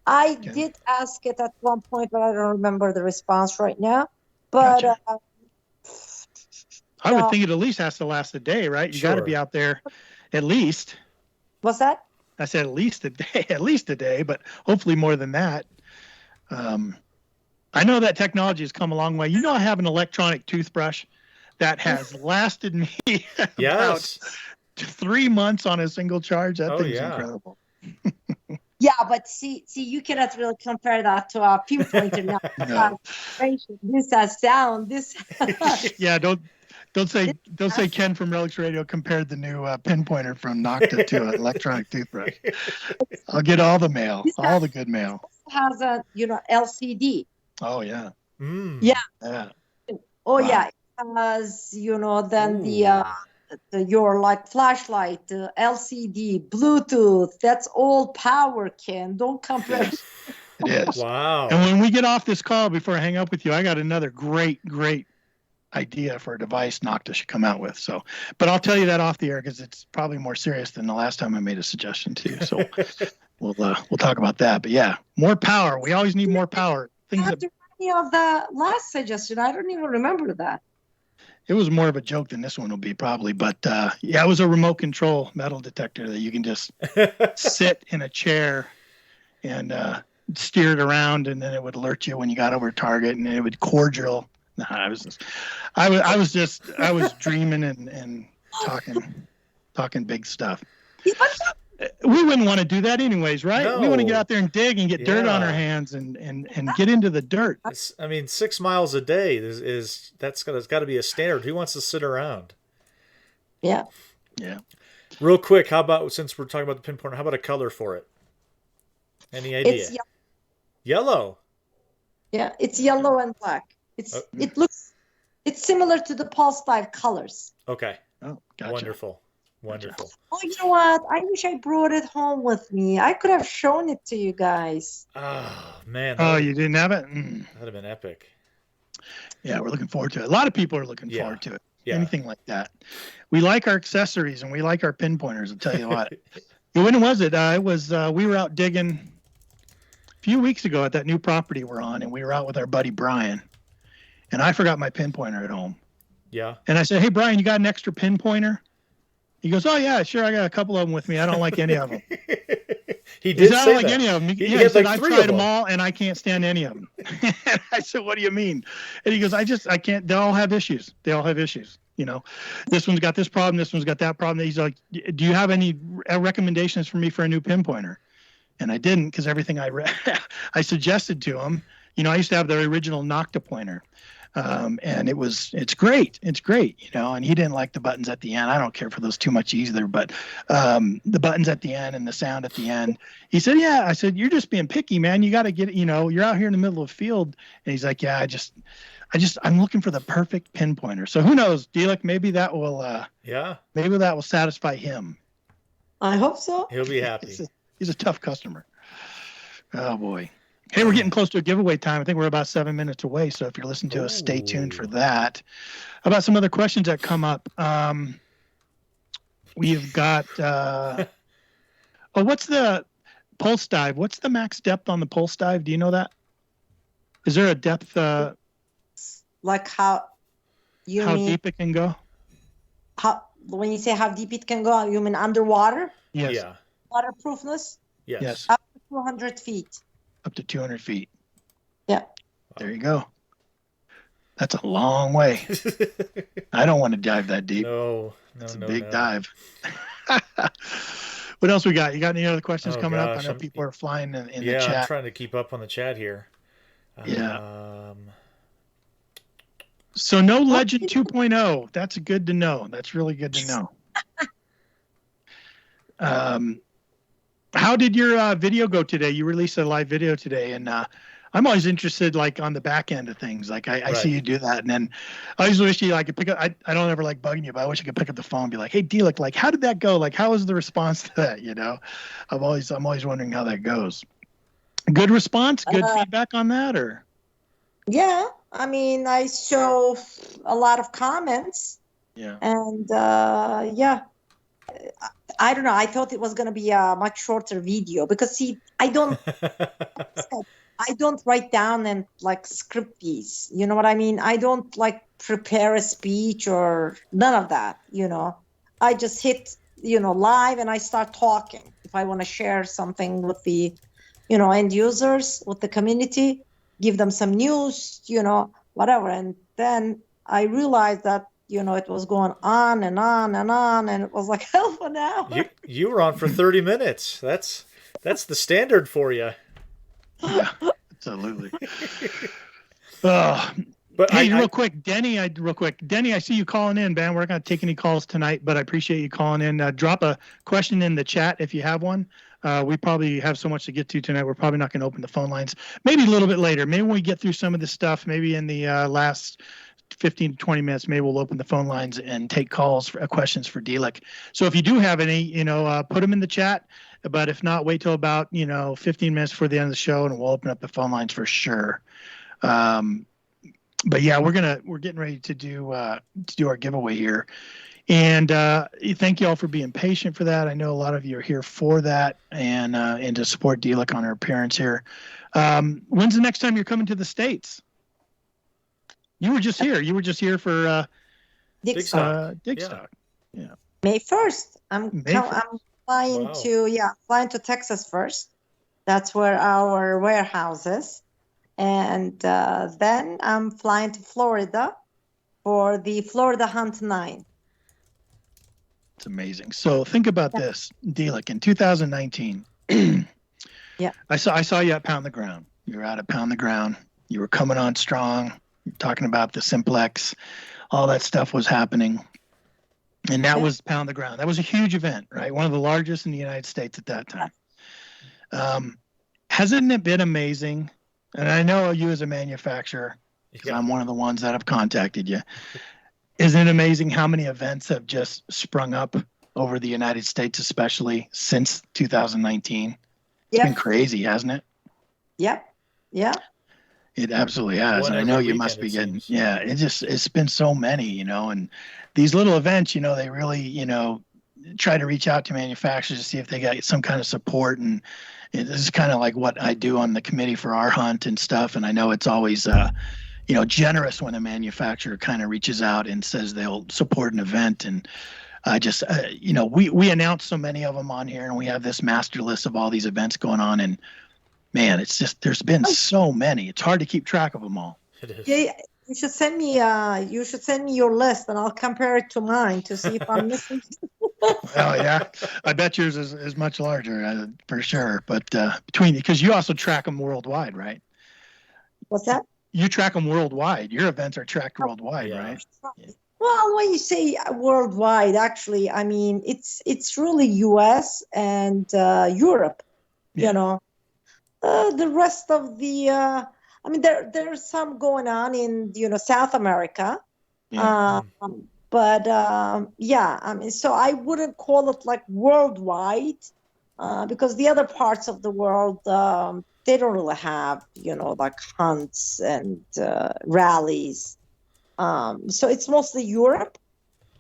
I did ask it at one point, but I don't remember the response right now. But gotcha. I would think it at least has to last a day, right? You got to be out there at least. What's that? I said at least a day, but hopefully more than that. I know that technology has come a long way. I have an electronic toothbrush that has lasted me about 3 months on a single charge. That thing's incredible. Yeah, but see, you cannot really compare that to a pinpointer now. No. This has sound. This. Yeah, don't say Ken from Relics Radio compared the new pinpointer from Nokta to an electronic toothbrush. I'll get all the mail, all the good mail. It has a LCD. Oh yeah. Yeah. Oh yeah. It has then your like flashlight, LCD, Bluetooth. That's all power, Ken. Don't compare. Yes. It is. Wow. And when we get off this call, before I hang up with you, I got another great idea for a device Nokta should come out with. So, but I'll tell you that off the air because it's probably more serious than the last time I made a suggestion to you. So we'll talk about that. But yeah, more power. We always need more power. Things that of the last suggestion, I don't even remember that. It was more of a joke than this one will be probably, but it was a remote control metal detector that you can just sit in a chair and steer it around, and then it would alert you when you got over target, and it would cordial. No, I was dreaming and talking big stuff. We wouldn't want to do that anyways, right? No. We want to get out there and dig and get dirt on our hands and get into the dirt. 6 miles a day is that's got to be a standard. Who wants to sit around? Yeah. Yeah. Real quick, how about, since we're talking about the pinpointer, how about a color for it? Any idea? It's yellow. Yeah, it's yellow and black. It's similar to the Pulse 5 colors. Okay. Oh, gotcha. Wonderful. Oh, you know what? I wish I brought it home with me. I could have shown it to you guys. Oh, man. Oh, you didn't have it? That'd have been epic. Yeah, we're looking forward to it. A lot of people are looking forward to it. Yeah. Anything like that. We like our accessories and we like our pinpointers, I'll tell you what. When was it? We were out digging a few weeks ago at that new property we're on, and we were out with our buddy Brian. And I forgot my pinpointer at home. Yeah. And I said, hey, Brian, you got an extra pinpointer? He goes, oh, yeah, sure. I got a couple of them with me. I don't like any of them. He did say I don't like that. any of them. He He had said, like I've 3 tried of them them. all, and I can't stand any of them. And I said, what do you mean? And he goes, I can't. They all have issues. This one's got this problem. This one's got that problem. He's like, do you have any recommendations for me for a new pinpointer? And I didn't, because everything I suggested to him, I used to have the original Nokta pointer. And it's great. It's great, and he didn't like the buttons at the end. I don't care for those too much either, but the buttons at the end and the sound at the end. He said, yeah. I said, you're just being picky, man. You got to get, you're out here in the middle of the field. And he's like, yeah, I'm looking for the perfect pinpointer. So who knows, DILEK, maybe that will satisfy him. I hope so. He'll be happy. He's a tough customer. Oh boy. Hey, we're getting close to a giveaway time. I think we're about 7 minutes away. So if you're listening to us, stay tuned for that. How about some other questions that come up? We've got, But what's the pulse dive? What's the max depth on the pulse dive? Do you know that? Is there a depth? Like how you how mean deep it can go? how when you say how deep it can go, you mean underwater? Yes. Yeah. Waterproofness? Yes. Up to 200 feet. Up to 200 feet. Yeah. There you go. That's a long way. I don't want to dive that deep. No. It's a big dive. What else we got? You got any other questions coming up? I know people are flying in the chat. Yeah, I'm trying to keep up on the chat here. Yeah. So no Legend 2.0. That's good to know. That's really good to know. How did your video go today? You released a live video today, and I'm always interested, like, on the back end of things. Like, I see you do that, and then I always wish you, like, could pick up. I don't ever like bugging you, but I wish I could pick up the phone and be like, "Hey, DILEK, like, how did that go? Like, how was the response to that?" You know, I'm always wondering how that goes. Good response, good feedback on that, or? Yeah, I mean, I saw a lot of comments. Yeah. And yeah, I don't know. I thought it was going to be a much shorter video because, see, I don't write down and like script these. You know what I mean? I don't like prepare a speech or none of that. You know, I just hit live and I start talking. If I want to share something with the end users, with the community, give them some news, whatever. And then I realized that it was going on and on and on, and it was like half an hour. You were on for 30 minutes. That's the standard for you. Yeah, absolutely. But hey, real quick, Denny, I see you calling in, man. We're not going to take any calls tonight, but I appreciate you calling in. Drop a question in the chat if you have one. We probably have so much to get to tonight. We're probably not going to open the phone lines. Maybe a little bit later. Maybe when we get through some of this stuff, maybe in the last 15 to 20 minutes, maybe we'll open the phone lines and take calls for questions for DILEK. So if you do have any, put them in the chat. But if not, wait till about 15 minutes before the end of the show, and we'll open up the phone lines for sure. But yeah, we're getting ready to do our giveaway here, and thank you all for being patient for that. I know a lot of you are here for that, and to support DILEK on our appearance here. When's the next time you're coming to the States? You were just here. You were just here for Digstock. Yeah. May 1st. I'm flying flying to Texas first. That's where our warehouse is. And then I'm flying to Florida for the Florida Hunt 9. It's amazing. So think about this, DILEK, in 2019. Yeah. I saw you at Pound the Ground. You were out at Pound the Ground. You were coming on strong. You're talking about the Simplex. All that stuff was happening. And that was Pound the Ground. That was a huge event, right? One of the largest in the United States at that time. Hasn't it been amazing? And I know you as a manufacturer, because I'm one of the ones that have contacted you. Isn't it amazing how many events have just sprung up over the United States, especially since 2019? It's been crazy, hasn't it? Yep. Yeah. It absolutely has. And I know you must be getting, it's been so many, and these little events, they really, try to reach out to manufacturers to see if they got some kind of support. And this is kind of like what I do on the committee for our hunt and stuff. And I know it's always, generous when a manufacturer kind of reaches out and says they'll support an event. And I just, we announced so many of them on here, and we have this master list of all these events going on. And man, it's just, there's been so many. It's hard to keep track of them all. It is. Yeah, you should send me your list, and I'll compare it to mine to see if I'm missing. Oh yeah, I bet yours is much larger for sure. But because you also track them worldwide, right? What's that? You track them worldwide. Your events are tracked worldwide, right? Well, when you say worldwide, actually, I mean it's really U.S. and Europe. Yeah. The rest of the. I mean, there's some going on in South America. Yeah. But I mean, so I wouldn't call it like worldwide, because the other parts of the world, they don't really have, like hunts and rallies. So it's mostly Europe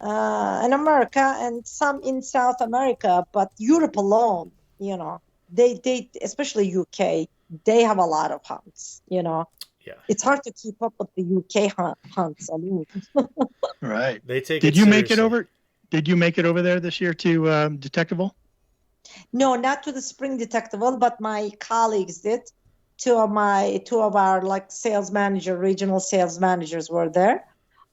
and America, and some in South America, but Europe alone you know, they especially UK, they have a lot of hunts, you know. Yeah. It's hard to keep up with the UK hunts. I mean, Right. They take Did it you make it seriously. over? Did you make it over there this year to Detectable? no, not to the spring detectable, but my colleagues did. Two of our like regional sales managers were there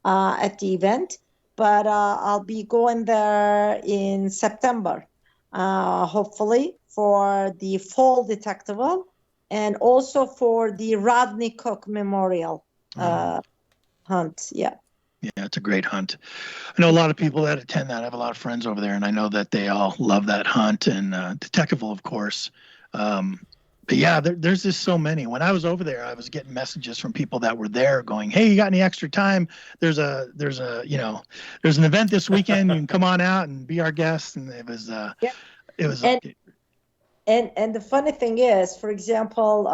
at the event. But I'll be going there in September, hopefully for the fall detectable and also for the Rodney Cook Memorial hunt. Yeah. Yeah, it's a great hunt. I know a lot of people that attend that. I have a lot of friends over there, and I know that they all love that hunt and Detectable, of course. But yeah, there's just so many. When I was over there, I was getting messages from people that were there going, "Hey, you got any extra time? There's an event this weekend. You can come on out and be our guest." And it was And the funny thing is, for example,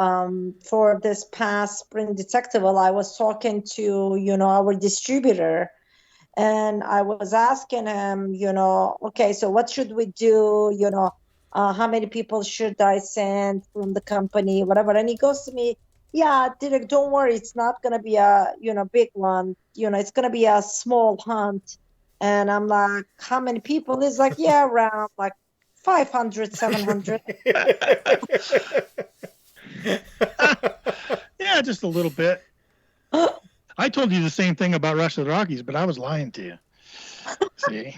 for this past spring detectable, I was talking to, our distributor, and I was asking him, okay, so what should we do? How many people should I send from the company, whatever. And he goes to me, yeah, Dirk, don't worry, it's not going to be a, big one. It's going to be a small hunt. And I'm like, how many people? He's like, yeah, around like 500, 700. yeah, just a little bit. I told you the same thing about Rush of the Rockies, but I was lying to you. See?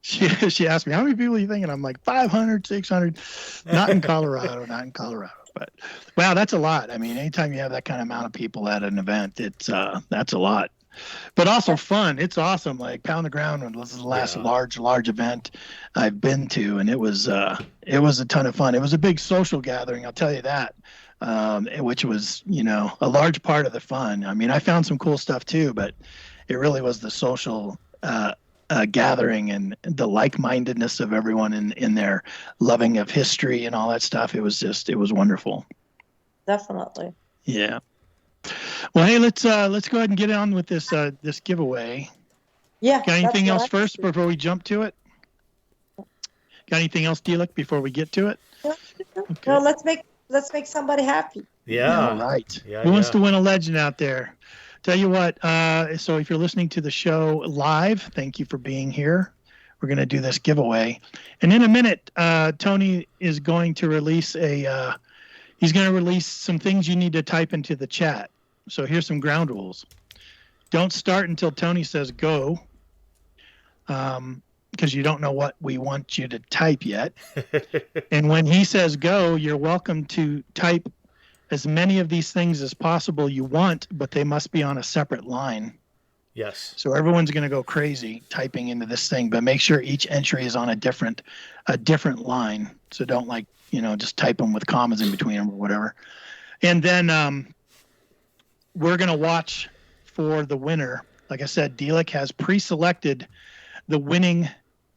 She asked me, how many people are you thinking? I'm like, 500, 600. Not in Colorado. But, wow, that's a lot. I mean, anytime you have that kind of amount of people at an event, that's a lot. But also fun. It's awesome. Like Pound the Ground was the last large event I've been to, and it was a ton of fun. It was a big social gathering, I'll tell you that. Which was, a large part of the fun. I mean, I found some cool stuff too, but it really was the social gathering and the like-mindedness of everyone in their loving of history and all that stuff. It was wonderful. Definitely. Yeah. Well, hey, let's go ahead and get on with this giveaway. Yeah. Got anything else first before we jump to it? Got anything else, DILEK, before we get to it? Okay. No, let's make somebody happy. Yeah. All right. Yeah, Who wants to win a legend out there? Tell you what, so if you're listening to the show live, thank you for being here. We're going to do this giveaway. And in a minute, Tony is going to release some things you need to type into the chat. So here's some ground rules. Don't start until Tony says go, because you don't know what we want you to type yet. And when he says go, you're welcome to type as many of these things as possible you want, but they must be on a separate line. Yes. So everyone's going to go crazy typing into this thing, but make sure each entry is on a different line. So don't just type them with commas in between them or whatever. And then we're going to watch for the winner. Like I said, DILEK has pre-selected the winning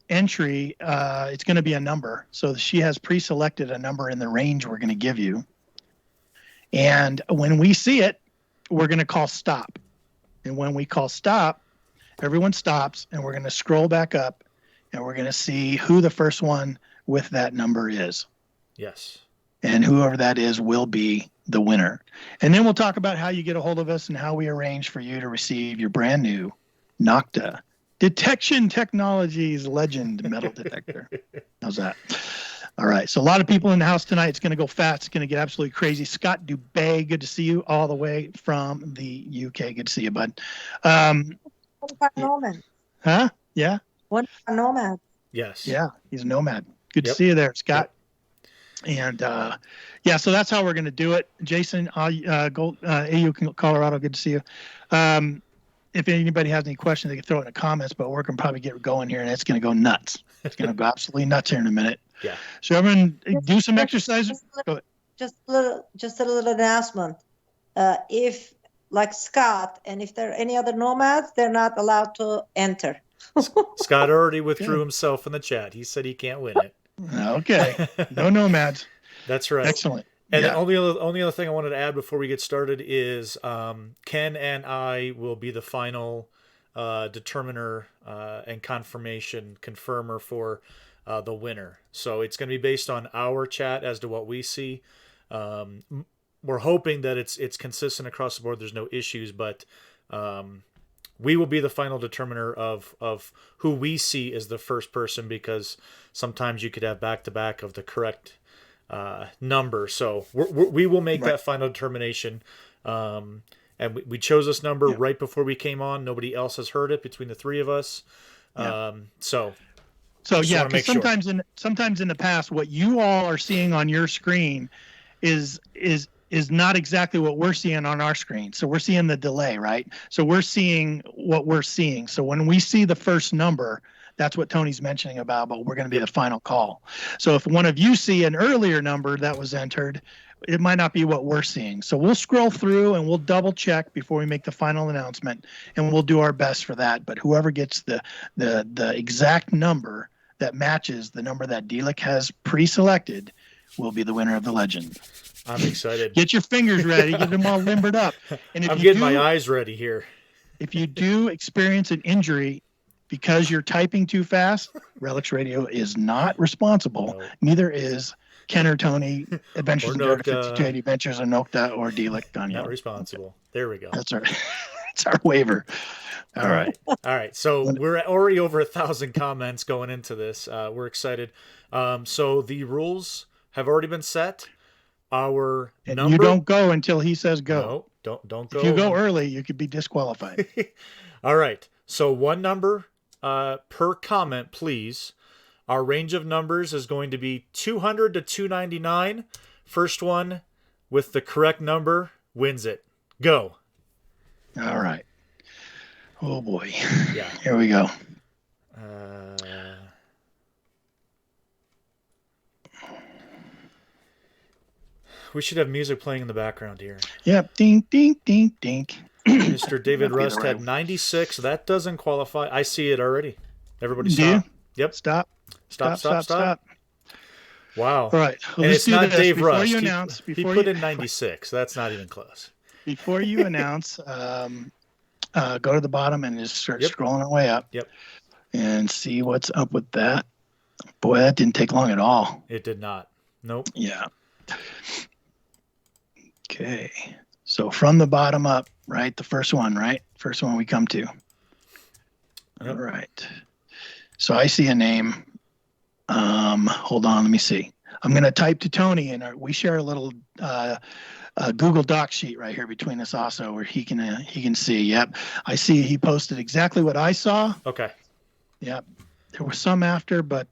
entry. It's going to be a number. So she has pre-selected a number in the range we're going to give you. And when we see it, we're going to call stop. And when we call stop, everyone stops, and we're going to scroll back up, and we're going to see who the first one with that number is. Yes. And whoever that is will be the winner. And then we'll talk about how you get a hold of us and how we arrange for you to receive your brand new Nokta Detection Technologies Legend Metal Detector. How's that? All right. So a lot of people in the house tonight. It's going to go fast. It's going to get absolutely crazy. Scott Dubay, good to see you all the way from the UK. Good to see you, bud. Nomad. Huh? Yeah. What a nomad. Yes. Yeah. He's a nomad. Good to see you there, Scott. Yep. And so that's how we're going to do it. Jason, AU Colorado, good to see you. If anybody has any questions, they can throw it in the comments, but we're going to probably get going here, and it's going to go nuts. It's going to go absolutely nuts here in a minute. Yeah. So everyone do some exercises. Just a little announcement. If like Scott, and if there are any other nomads, they're not allowed to enter. Scott already withdrew himself in the chat. He said he can't win it. Okay. No nomads. That's right. Excellent. And the only other thing I wanted to add before we get started is Ken and I will be the final determiner and confirmer for the winner. So it's going to be based on our chat as to what we see. We're hoping that it's consistent across the board. There's no issues, but we will be the final determiner of who we see as the first person, because sometimes you could have back-to-back of the correct number. So we will make that final determination. And we chose this number right before we came on. Nobody else has heard it between the three of us. So yeah, because sometimes in the past, what you all are seeing on your screen is not exactly what we're seeing on our screen. So we're seeing the delay, right? So we're seeing what we're seeing. So when we see the first number, that's what Tony's mentioning about, but we're going to be the final call. So if one of you see an earlier number that was entered, it might not be what we're seeing. So we'll scroll through and we'll double check before we make the final announcement, and we'll do our best for that. But whoever gets the exact number that matches the number that DILEK has pre-selected will be the winner of the Legend. I'm excited. Get your fingers ready. Get them all limbered up. And if I'm getting my eyes ready here. If you do experience an injury because you're typing too fast, Relics Radio is not responsible. No. Neither is Ken or Tony, Adventures in Dirt, 5280 Adventures, or Nokta, or DILEK Gonulay. Not responsible. There we go. That's our waiver. All right. All right. So we're already over 1,000 comments going into this. We're excited. So the rules have already been set. Our number. You don't go until he says go. No, don't go. If you go early, you could be disqualified. All right. So one number per comment, please. Our range of numbers is going to be 200 to 299. First one with the correct number wins it. Go. All right. Oh boy. Yeah. Here we go. We should have music playing in the background here. Yep. Ding, ding, ding, ding. Mr. David Rust had 96. That doesn't qualify. I see it already. Everybody stop. Yep. Stop. Wow. All right. Well, and it's not Dave Rust. He put in 96. That's not even close. Before you announce, go to the bottom and just start scrolling our way up. Yep. And see what's up with that. Boy, that didn't take long at all. It did not. Nope. Yeah. Okay. So from the bottom up, right? The first one, right? First one we come to. Yep. All right. So I see a name. Hold on, let me see. I'm going to type to Tony, and we share a little Google Doc sheet right here between us also, where he can see. Yep. I see he posted exactly what I saw. Okay. Yep. There were some after, but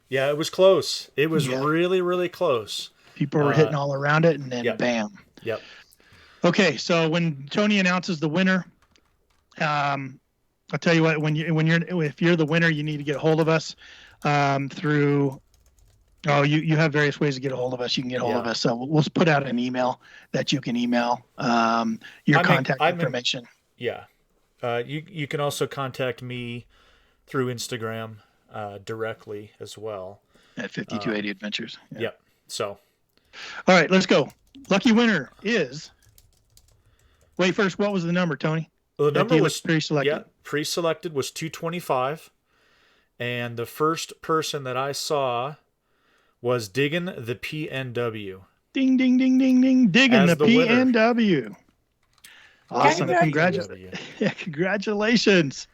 yeah, it was close. It was really, really close. People were hitting all around it, and then bam. Yep. Okay, so when Tony announces the winner, I'll tell you what. If you're the winner, you need to get a hold of us through. Oh, you have various ways to get a hold of us. You can get a hold of us. So we'll put out an email that you can email your contact information. Yeah. You can also contact me through Instagram directly as well. At 5280 Adventures. Yeah. Yep. So. All right, let's go. Lucky winner is. Wait, first, what was the number, Tony? Well, the number was pre-selected. Yeah, pre-selected was 225, and the first person that I saw was Diggin' the PNW. Ding, ding, ding, ding, ding. Diggin' the PNW. Awesome. Congratulations.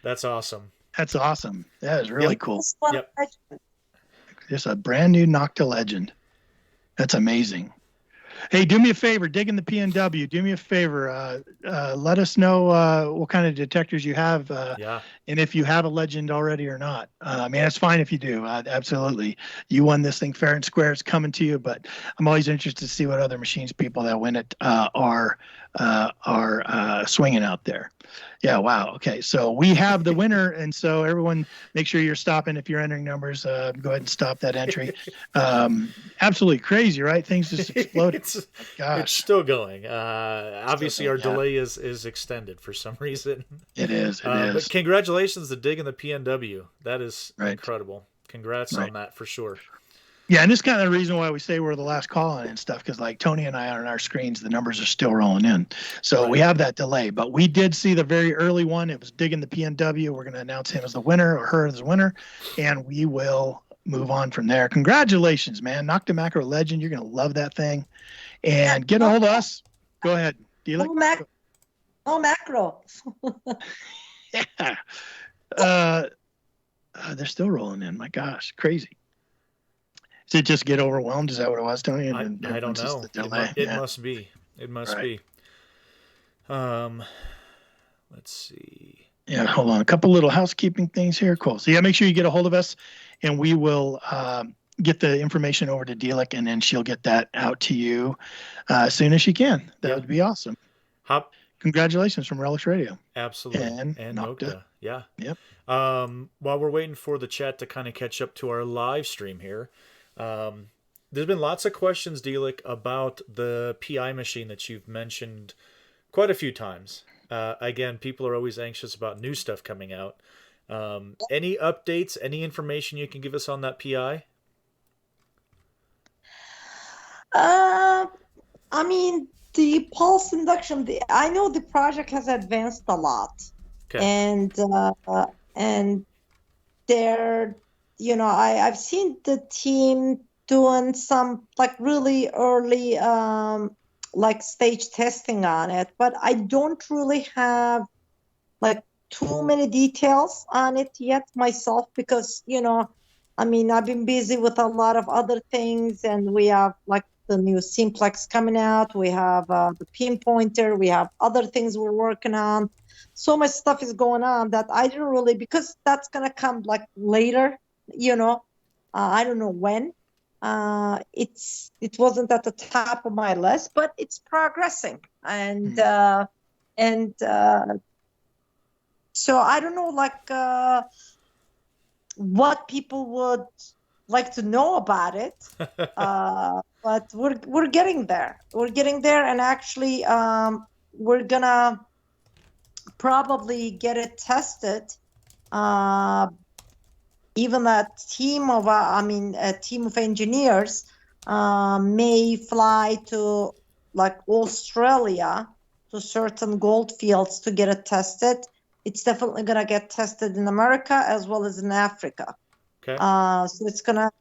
That's awesome. That's awesome. That is really cool. Yep. Just a brand new Nokta Legend. That's amazing. Hey, do me a favor, Diggin' the PNW. Do me a favor. Let us know what kind of detectors you have, and if you have a Legend already or not. I mean, it's fine if you do. Absolutely, you won this thing fair and square. It's coming to you. But I'm always interested to see what other machines people that win it are swinging out there. Yeah, wow. Okay, so we have the winner, and so everyone, make sure you're stopping if you're entering numbers. Go ahead and stop that entry. Absolutely crazy, right? Things just exploded. It's still going. Obviously, our delay is extended for some reason. It is. But congratulations to Diggin' the PNW. That is incredible. Congrats on that for sure. Yeah, and this is kind of the reason why we say we're the last call on and stuff, because like Tony and I on our screens, the numbers are still rolling in. So we have that delay. But we did see the very early one. It was digging the PNW. We're going to announce him as the winner or her as the winner, and we will move on from there. Congratulations, man. Nokta Macro Legend. You're going to love that thing. And get a hold of us. Go ahead. DILEK. No macro. Yeah. They're still rolling in. My gosh, crazy. Did it just get overwhelmed? Is that what it was, Tony? I don't know. It must be. It must be. Let's see. Yeah, hold on. A couple little housekeeping things here. Cool. So yeah, make sure you get a hold of us, and we will get the information over to DILEK, and then she'll get that out to you as soon as she can. That would be awesome. Congratulations from Relics Radio. Absolutely. And Nokta. Yeah. Yep. While we're waiting for the chat to kind of catch up to our live stream here, there's been lots of questions, DILEK, about the PI machine that you've mentioned quite a few times. Again, people are always anxious about new stuff coming out. Any updates, any information you can give us on that PI? I mean, the pulse induction, I know the project has advanced a lot. Okay. And they're, I've seen the team doing some like really early like stage testing on it, but I don't really have like too many details on it yet myself, because I've been busy with a lot of other things, and we have like the new Simplex coming out, we have the Pinpointer, we have other things we're working on. So much stuff is going on that I didn't really, because that's gonna come like later, I don't know when. It wasn't at the top of my list, but it's progressing, and so I don't know like what people would like to know about it, but we're getting there. We're getting there, and actually we're gonna probably get it tested. Even a team of engineers may fly to like Australia to certain gold fields to get it tested. It's definitely gonna get tested in America as well as in Africa. Okay. So it's gonna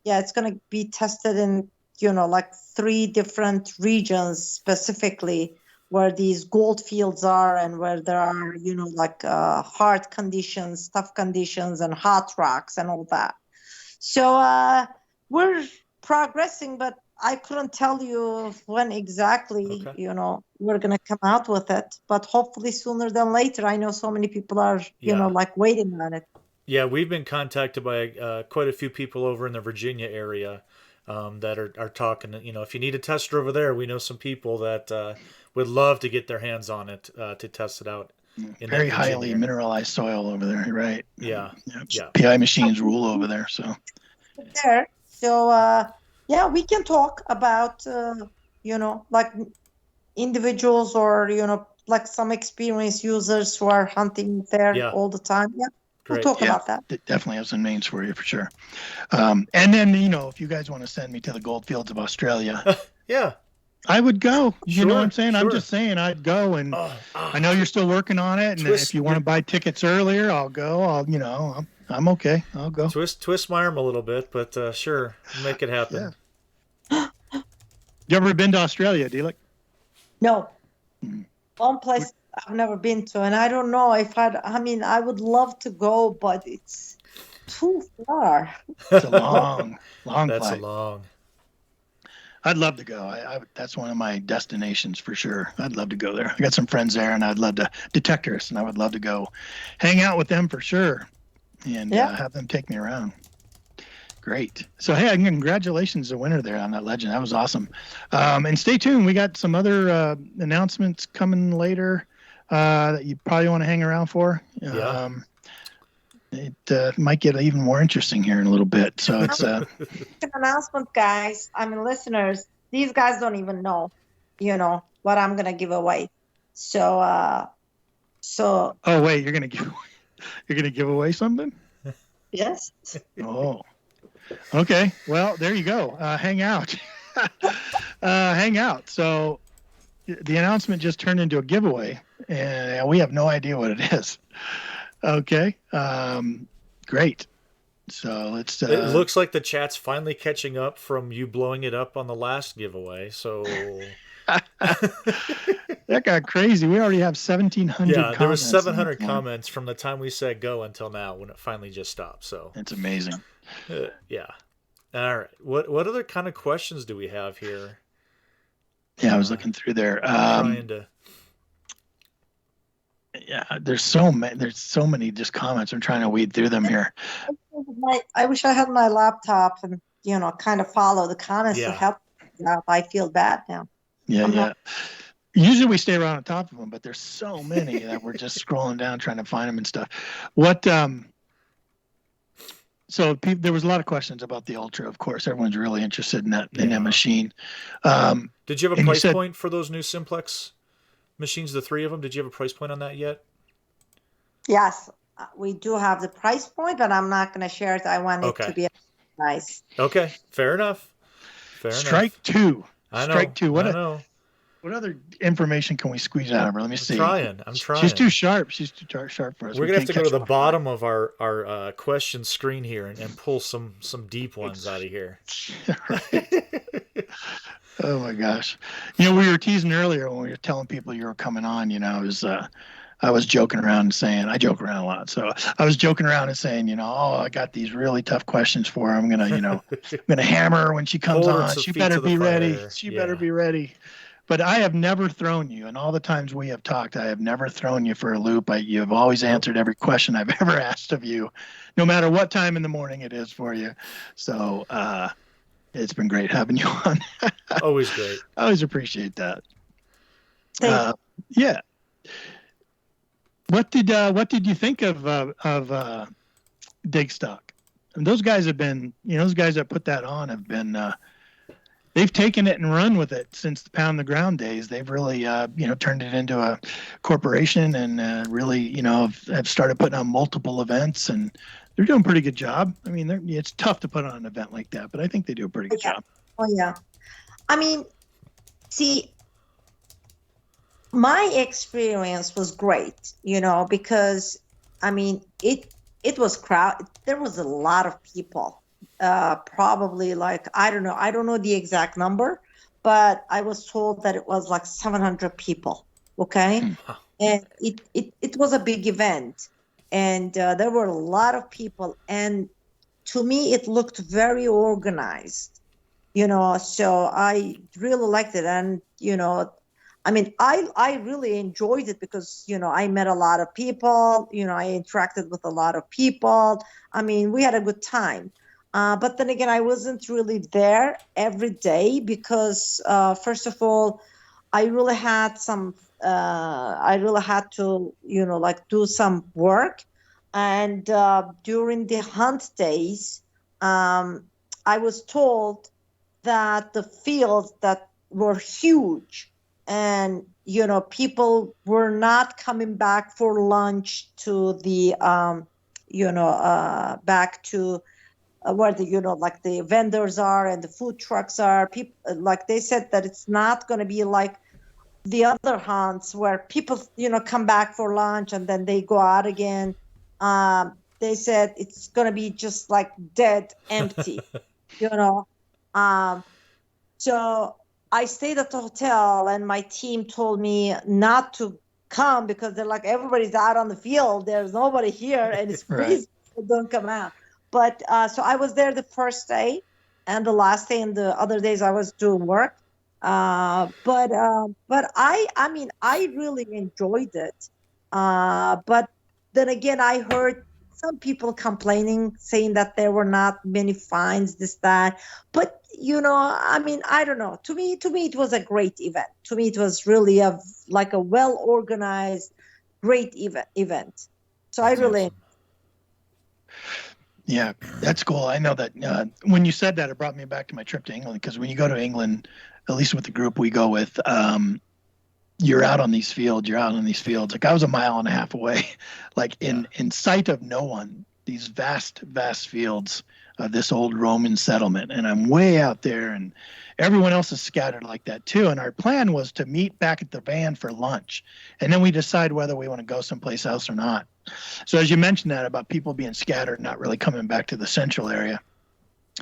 be tested in like 3 different regions specifically, where these gold fields are, and where there are like hard conditions, tough conditions, and hot rocks and all that. So we're progressing, but I couldn't tell you when exactly we're gonna come out with it, but hopefully sooner than later. I know so many people are like waiting on it. Yeah, we've been contacted by quite a few people over in the Virginia area that are talking. If you need a tester over there, we know some people that would love to get their hands on it to test it out. Very highly mineralized soil over there, right? Yeah. PI machines rule over there, so. Yeah, we can talk about like individuals, or like some experienced users who are hunting there all the time. Yeah. We'll talk about that. Definitely have some names for you for sure. And then, if you guys want to send me to the gold fields of Australia, yeah, I would go. You know what I'm saying? Sure. I'm just saying I'd go, and I know you're still working on it. And if you want to buy tickets earlier, I'll go. I'm okay. I'll go. Twist my arm a little bit, but sure, make it happen. Yeah. You ever been to Australia, DILEK? No. One place I've never been to, and I don't know if I would love to go, but it's too far. It's a long That's flight. a long. I'd love to go. That's one of my destinations for sure. I'd love to go there. I got some friends there, and I'd love to detectors, and I would love to go hang out with them for sure, and have them take me around. Great. So, hey, congratulations to the winner there on that Legend. That was awesome. And stay tuned. We got some other announcements coming later that you probably want to hang around for. It might get even more interesting here in a little bit. So it's an announcement, guys. Listeners, these guys don't even know, what I'm gonna give away. So Oh wait, you're gonna give away something? Yes. Oh. Okay. Well, there you go. Hang out. Hang out. So the announcement just turned into a giveaway, and we have no idea what it is. Okay. Great. So let's. It looks like the chat's finally catching up from you blowing it up on the last giveaway. So that got crazy. We already have 1,700 comments. There was 700 comments from the time we said go until now when it finally just stopped. So it's amazing. Yeah. All right. What other kind of questions do we have here? Yeah, I was looking through there. Trying to. Yeah, there's so many just comments. I'm trying to weed through them here. I wish I had my laptop and kind of follow the comments to help me out. I feel bad now. Yeah. Usually we stay around on top of them, but there's so many that we're just scrolling down trying to find them and stuff. So there was a lot of questions about the Ultra. Of course, everyone's really interested in that machine. Did you have a price point for those new Simplex machines, the 3 of them? Did you have a price point on that yet? Yes, we do have the price point, but I'm not going to share it. I want it to be nice. Okay, fair enough. Strike 2. I know. Strike 2. What other information can we squeeze out of her? Let me see. I'm trying. She's too sharp. She's too sharp for us. We're going to have to go to the bottom of our question screen here and pull some deep ones out of here. Oh, my gosh. We were teasing earlier when we were telling people you were coming on. I was joking around and saying, I joke around a lot. So I was joking around and saying, I got these really tough questions for her. I'm going to, I'm going to hammer her when she comes on. She better be ready. She better be ready. But I have never thrown you, and all the times we have talked, I have never thrown you for a loop. You have always answered every question I've ever asked of you, no matter what time in the morning it is for you. So it's been great having you on. Always great. I always appreciate that. Yeah. What did you think of Digstock? And those guys have been, those guys that put that on have been. They've taken it and run with it since the Pound the Ground days. They've really, turned it into a corporation and really, have started putting on multiple events, and they're doing a pretty good job. I mean, it's tough to put on an event like that, but I think they do a pretty good job. Oh, yeah. I mean, see, my experience was great, because, I mean, it was crowded. There was a lot of people. Probably like, I don't know the exact number, but I was told that it was like 700 people. Okay. And it was a big event, and there were a lot of people, and to me it looked very organized, so I really liked it. And I mean, I really enjoyed it because I met a lot of people, I interacted with a lot of people. I mean, we had a good time. But then again, I wasn't really there every day because, first of all, I really had to, do some work. And during the hunt days, I was told that the fields that were huge and, people were not coming back for lunch to the, back to where the like the vendors are and the food trucks are. People, like they said, that it's not going to be like the other hunts where people come back for lunch and then they go out again. They said it's going to be just like dead empty. So I stayed at the hotel, and my team told me not to come because they're like, everybody's out on the field, there's nobody here, and it's freezing. So don't come out. But so I was there the first day and the last day, and the other days I was doing work. But I mean, I really enjoyed it. But then again, I heard some people complaining, saying that there were not many fines, this, that. But, I mean, I don't know. To me, it was a great event. To me, it was really a well-organized, great event. So I really... Yeah, that's cool. I know that when you said that, it brought me back to my trip to England, because when you go to England, at least with the group we go with, you're out on these fields. Like I was a mile and a half away, like in sight of no one. these vast, vast fields of this old Roman settlement. And I'm way out there, and everyone else is scattered like that too. And our plan was to meet back at the van for lunch. And then we decide whether we want to go someplace else or not. So as you mentioned that about people being scattered, not really coming back to the central area.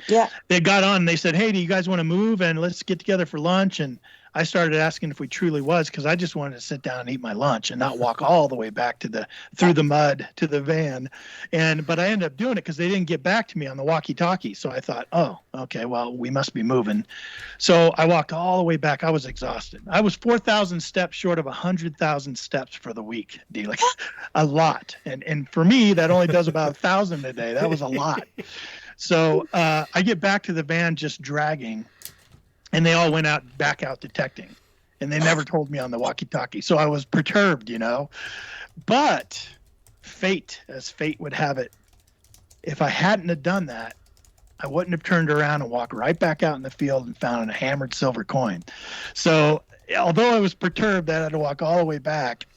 Yeah. They got on and they said, hey, do you guys want to move and let's get together for lunch? And I started asking if we truly was, because I just wanted to sit down and eat my lunch and not walk all the way back to through the mud to the van. But I ended up doing it because they didn't get back to me on the walkie-talkie. So I thought, oh, okay, well, we must be moving. So I walked all the way back. I was exhausted. I was 4,000 steps short of 100,000 steps for the week, DILEK. A lot. And for me, that only does about 1,000 a day. That was a lot. So I get back to the van just dragging. And they all went back out detecting. And they never told me on the walkie-talkie. So I was perturbed, But fate, as fate would have it, if I hadn't have done that, I wouldn't have turned around and walked right back out in the field and found a hammered silver coin. So although I was perturbed that I had to walk all the way back,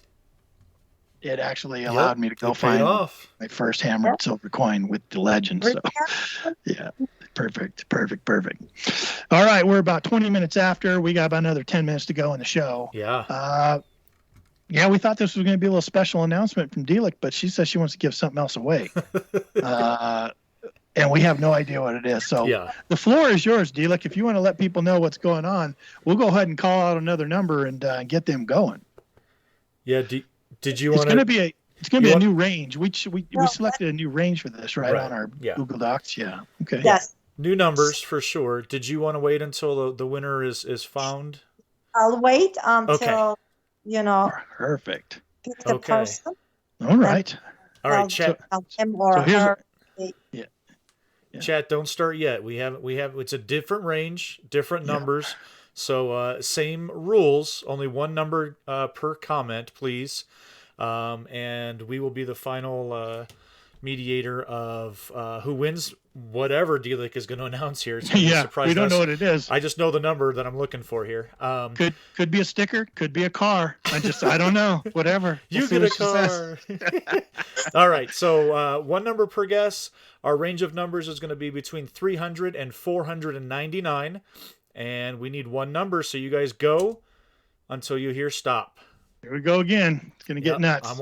it actually allowed me to go find my first hammered silver coin with the legend. So, yeah. Perfect. All right, we're about 20 minutes after. We got about another 10 minutes to go in the show. Yeah. We thought this was going to be a little special announcement from DILEK, but she says she wants to give something else away. And we have no idea what it is. So the floor is yours, DILEK. If you want to let people know what's going on, we'll go ahead and call out another number and get them going. Yeah. Did you want to? It's going to be a new range. We selected a new range for this, right? On our Google Docs. Yeah. Okay. Yes. New numbers for sure. Did you want to wait until the winner is found? I'll wait until, Perfect. pick the person. All right. All right, chat. Him or her. Chat, don't start yet. We have. It's a different range, different numbers. So same rules, only one number per comment, please. And we will be the final mediator of who wins whatever DILEK is going to announce here. It's going to be a surprise. We don't know what it is. I just know the number that I'm looking for here. Could be a sticker, could be a car. I don't know. Whatever. You get a car. All right. So one number per guess. Our range of numbers is going to be between 300 and 499. And we need one number. So you guys go until you hear stop. Here we go again. It's going to get nuts. I'm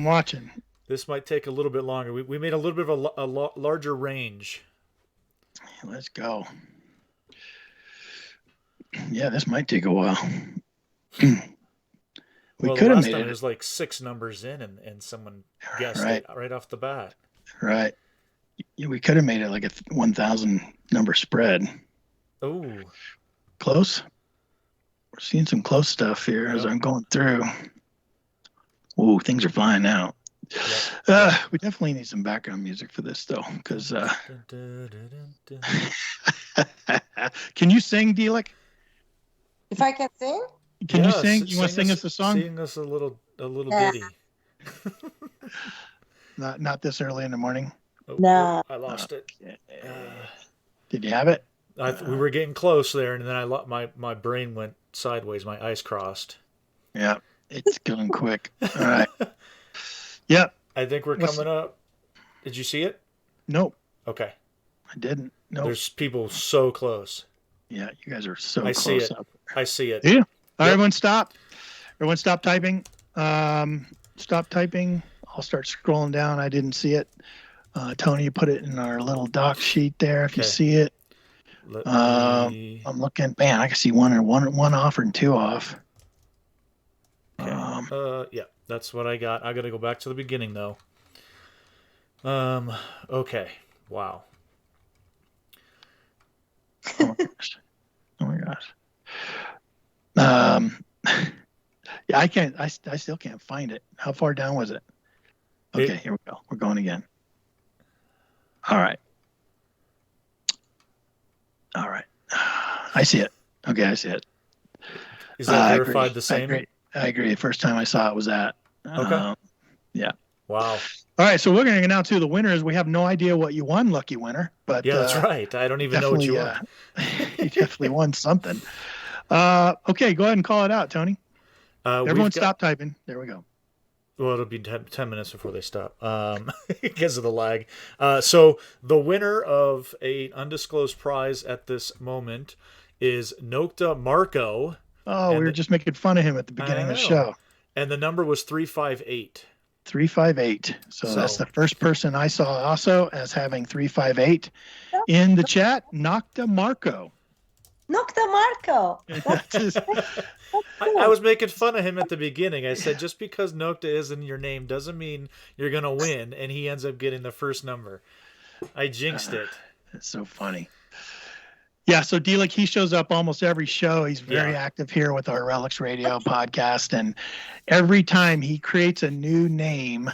watching. This might take a little bit longer. We made a little bit of a larger range. Let's go. Yeah, this might take a while. We could have made it. There was like 6 numbers in, and someone guessed it right off the bat. Right. Yeah, we could have made it like a 1,000 number spread. Oh. Close. We're seeing some close stuff here as I'm going through. Ooh, things are flying out. We definitely need some background music for this, though, because can you sing, DILEK? If I can sing? Can you sing? You want to sing us a song? Sing us a little ditty. Not this early in the morning. No. I lost it. Did you have it? We were getting close there, and then my brain went sideways. My eyes crossed. Yeah, it's going quick. All right. Yep. I think we're coming up. Did you see it? Nope. Okay. I didn't. Nope. There's people so close. Yeah, you guys are so close. I see it. Yeah. All right, everyone stop. Everyone stop typing. Stop typing. I'll start scrolling down. I didn't see it. Tony, you put it in our little doc sheet there if you see it. I'm looking. Man, I can see one off and 2 off. Okay. Yeah, that's what I got. I got to go back to the beginning though. Okay. Wow. Oh my gosh. Yeah, I can't. I still can't find it. How far down was it? Okay, here we go. We're going again. All right. I see it. Okay, I see it. Is that verified the same? I agree. The first time I saw it was that. Okay. Yeah. Wow. All right, so we're going to announce who the winner is. We have no idea what you won, lucky winner. But yeah, that's right. I don't even know what you won. You definitely won something. Okay, go ahead and call it out, Tony. Everyone stop typing. There we go. Well, it'll be 10 minutes before they stop because of the lag. So the winner of an undisclosed prize at this moment is Nokta Marco. Oh, we were just making fun of him at the beginning of the show. And the number was 358. 358. So that's the first person I saw also as having 358 in the chat. Nokta Marco. Nokta Marco. I was making fun of him at the beginning. I said, just because Nokta is in your name doesn't mean you're going to win. And he ends up getting the first number. I jinxed it. That's so funny. Yeah, so DILEK, he shows up almost every show. He's very active here with our Relics Radio podcast. And every time he creates a new name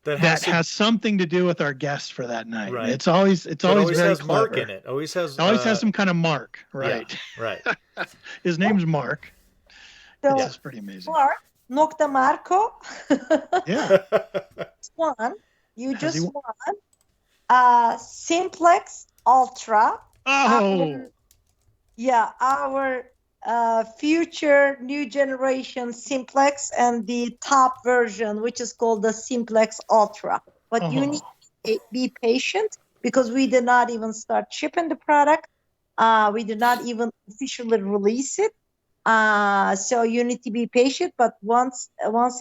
that has something to do with our guest for that night. Right. It's always very has clever. Mark in it. Always has some kind of mark. Right. Yeah, right. His name's Mark. So, this is pretty amazing. Mark, Nokta Marco. Yeah. Won. You just won. Simplex Ultra. Oh. Our future new generation Simplex and the top version, which is called the Simplex Ultra. But you need to be patient because we did not even start shipping the product. We did not even officially release it. So you need to be patient. But once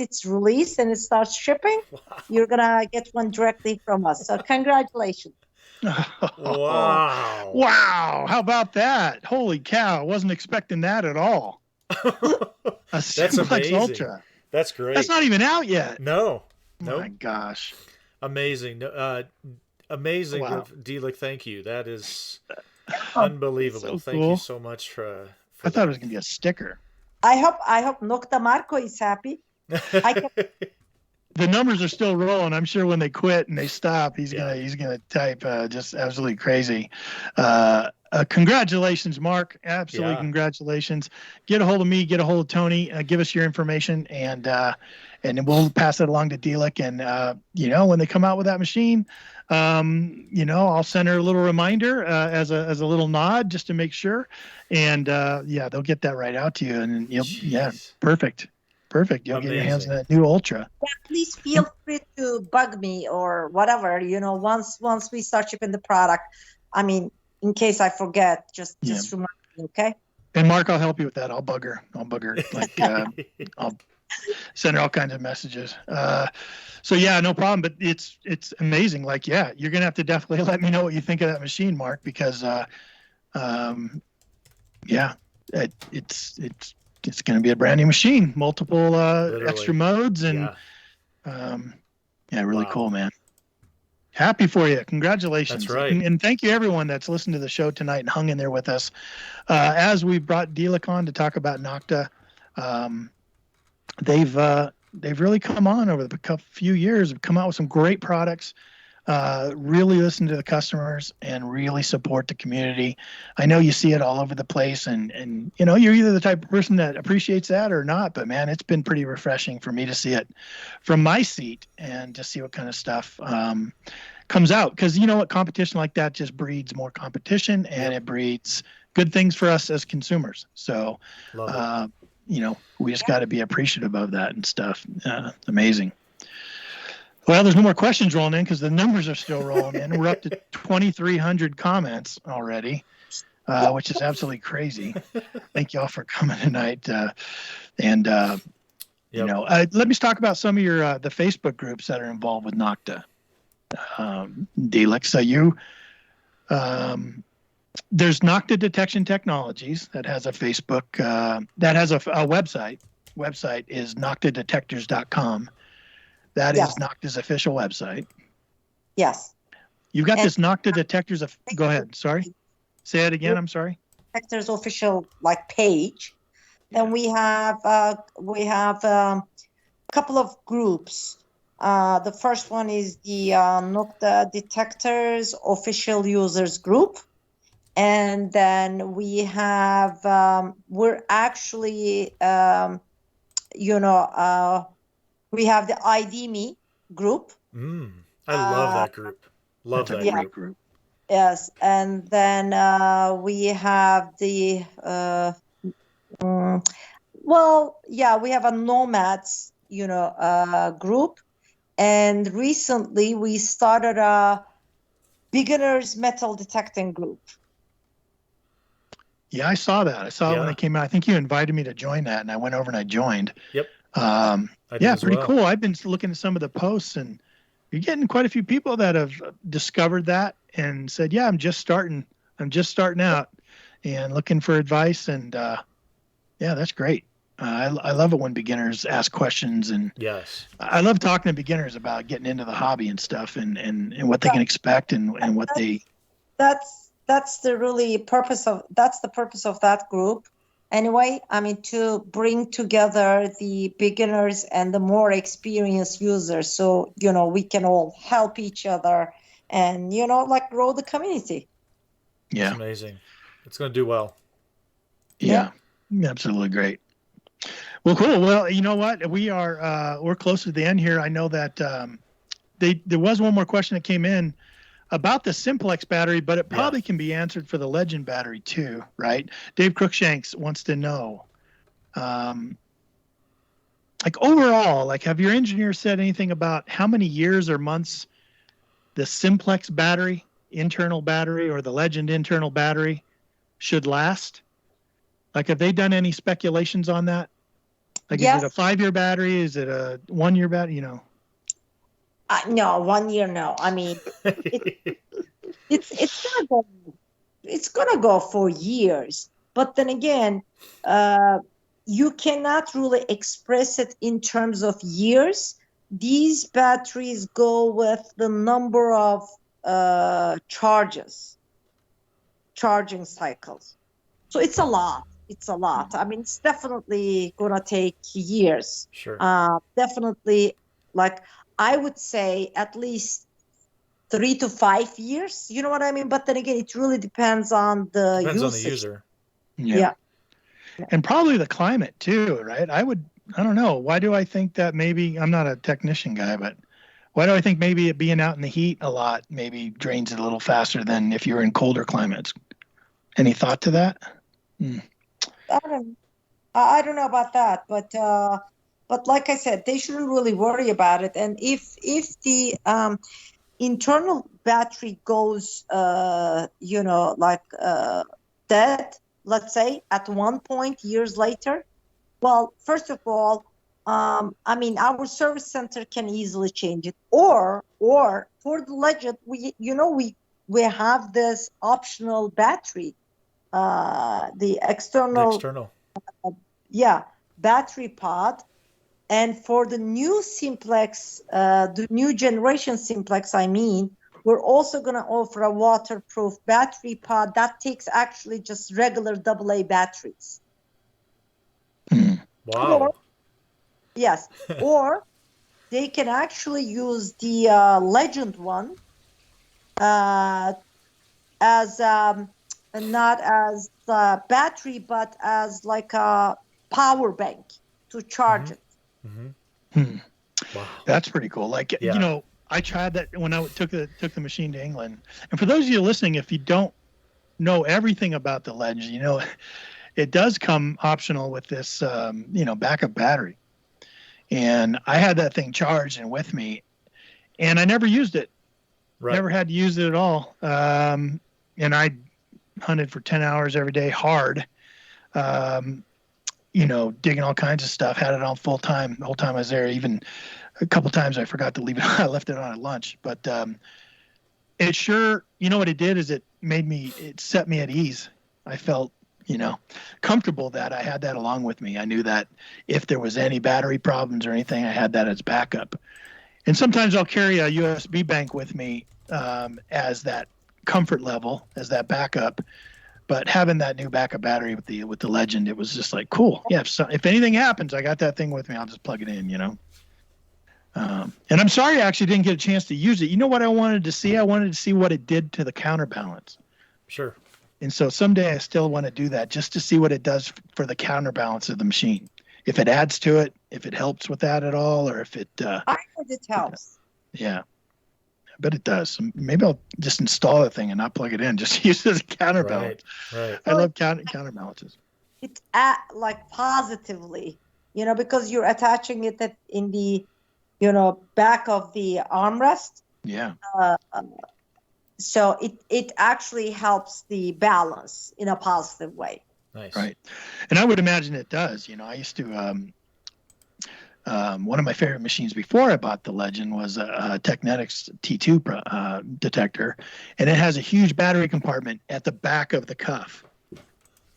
it's released and it starts shipping, you're going to get one directly from us. So congratulations. Wow. Wow. How about that? Holy cow. I wasn't expecting that at all. A Simplex Ultra. That's great. That's not even out yet. No. My gosh. Amazing. Amazing. Wow. DILEK, thank you. That is unbelievable. Thank you so much for I thought it was going to be a sticker. I hope Nokta Marco is happy. The numbers are still rolling. I'm sure when they quit and they stop, he's gonna type just absolutely crazy. Congratulations, Mark. Absolutely congratulations. Get a hold of me. Get a hold of Tony. Give us your information, and we'll pass it along to DILEK. And when they come out with that machine, I'll send her a little reminder as a little nod just to make sure. And they'll get that right out to you. And perfect. Perfect. You'll get your hands on that new Ultra. Yeah, please feel free to bug me or whatever. Once we start shipping the product, I mean, in case I forget, just remind me, okay? And Mark, I'll help you with that. I'll bug her. Like I'll send her all kinds of messages. So no problem. But it's amazing. Like, you're gonna have to definitely let me know what you think of that machine, Mark, because it's going to be a brand new machine, multiple extra modes, and really cool, man. Happy for you. Congratulations. That's right. And thank you everyone that's listened to the show tonight and hung in there with us. As we brought DILEK on to talk about Nokta, they've really come on over the few years, have come out with some great products. Really listen to the customers and really support the community. I know you see it all over the place, and you're either the type of person that appreciates that or not, but man, it's been pretty refreshing for me to see it from my seat and to see what kind of stuff comes out, because competition like that just breeds more competition, and it breeds good things for us as consumers. So we just got to be appreciative of that and stuff. Amazing. Well, there's no more questions rolling in because the numbers are still rolling in. We're up to 2,300 comments already, which is absolutely crazy. Thank you all for coming tonight. Let me talk about some of your the Facebook groups that are involved with Nokta, DILEK. So there's Nokta Detection Technologies that has a Facebook that has a website. Website is noktadetectors.com. That is Nokta's official website. Yes. You've got this Nokta Detectors. Go ahead. Sorry. Say it again. I'm sorry. Detectors official page. Then we have a couple of groups. The first one is the Nokta Detectors official users group, and then we have we're actually we have the ID Me group. I love that group. Love that great group. Yes, and then we have the we have a Nomads, group. And recently we started a beginners metal detecting group. Yeah, I saw that. I saw it when it came out. I think you invited me to join that, and I went over and I joined. Yep. Yeah, pretty cool. I've been looking at some of the posts, and you're getting quite a few people that have discovered that and said, "Yeah, I'm just starting out, and looking for advice." And yeah, that's great. I love it when beginners ask questions, and yes, I love talking to beginners about getting into the hobby and stuff, and what they can expect and what they. That's the purpose of that group. Anyway, I mean, to bring together the beginners and the more experienced users, so we can all help each other and grow the community. Yeah, it's amazing. It's going to do well. Yeah, absolutely great. Well, cool. Well, you know what? We're close to the end here. I know that there was one more question that came in about the Simplex battery, but it probably can be answered for the Legend battery too, right? Dave Crookshanks wants to know, like overall, like have your engineers said anything about how many years or months the Simplex battery, internal battery, or the Legend internal battery should last? Like, have they done any speculations on that? Like, is it a 5-year battery? Is it a 1-year battery? No, 1 year. No, I mean, it's gonna go for years. But then again, you cannot really express it in terms of years. These batteries go with the number of charging cycles. So it's a lot. I mean, it's definitely gonna take years. Sure. Definitely, like I would say, at least 3 to 5 years. You know what I mean? But then again, it really depends on the user. Yeah. And probably the climate too, right? I don't know. Why do I think that maybe, I'm not a technician guy, but why do I think maybe it being out in the heat a lot maybe drains it a little faster than if you're in colder climates? Any thought to that? I don't know about that, but like I said, they shouldn't really worry about it. And if the internal battery goes, dead, let's say, at one point years later, well, first of all, I mean, our service center can easily change it, or for the Legend, we have this optional battery, the external. Battery pod. And for the new Simplex, the new generation Simplex, I mean, we're also going to offer a waterproof battery pod that takes actually just regular AA batteries. Wow. Or they can actually use the Legend one as not as the battery, but as like a power bank to charge it. Wow, that's pretty cool. Like, I tried that when I took the machine to England. And for those of you listening, if you don't know everything about the Legend, it does come optional with this, backup battery. And I had that thing charged and with me, and I never used it. Right. Never had to use it at all. And I hunted for 10 hours every day, hard. Digging all kinds of stuff, had it on full time the whole time I was there. Even a couple times I forgot to leave it. I left it on at lunch, but it sure, what it did is it set me at ease. I felt, comfortable that I had that along with me. I knew that if there was any battery problems or anything, I had that as backup. And sometimes I'll carry a USB bank with me as that comfort level, as that backup. But having that new backup battery with the Legend, it was just like, cool. Yeah, if anything happens, I got that thing with me. I'll just plug it in, And I'm sorry I actually didn't get a chance to use it. You know what I wanted to see? I wanted to see what it did to the counterbalance. Sure. And so someday I still want to do that just to see what it does for the counterbalance of the machine. If it adds to it, if it helps with that at all, or if it... I heard it helps. Yeah. I bet it does. Maybe I'll just install the thing and not plug it in. Just use it as a counterbalance. Right. I love counterbalances. It positively because you're attaching it in the, back of the armrest. Yeah. So it actually helps the balance in a positive way. Nice. Right. And I would imagine it does. I used to, one of my favorite machines before I bought the Legend was a Technetics T2 detector, and it has a huge battery compartment at the back of the cuff.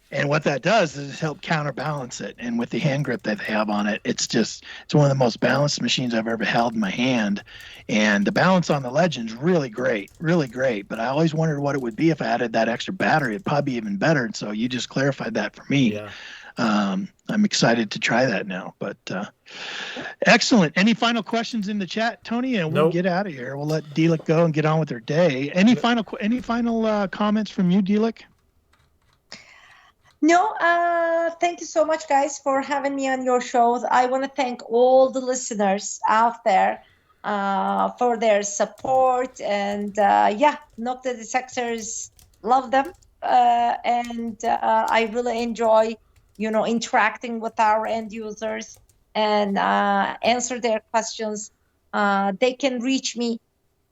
And what that does is help counterbalance it. And with the hand grip that they have on it, it's one of the most balanced machines I've ever held in my hand. And the balance on the Legend's really great, really great. But I always wondered what it would be if I added that extra battery. It'd probably be even better. And so you just clarified that for me. Yeah. I'm excited to try that now. But excellent. Any final questions in the chat, Tony? And we'll get out of here. We'll let DILEK go and get on with their day. Any final comments from you, DILEK? No, thank you so much, guys, for having me on your shows. I want to thank all the listeners out there for their support. And Nokta detectors, love them. And I really enjoy, interacting with our end users and answer their questions. They can reach me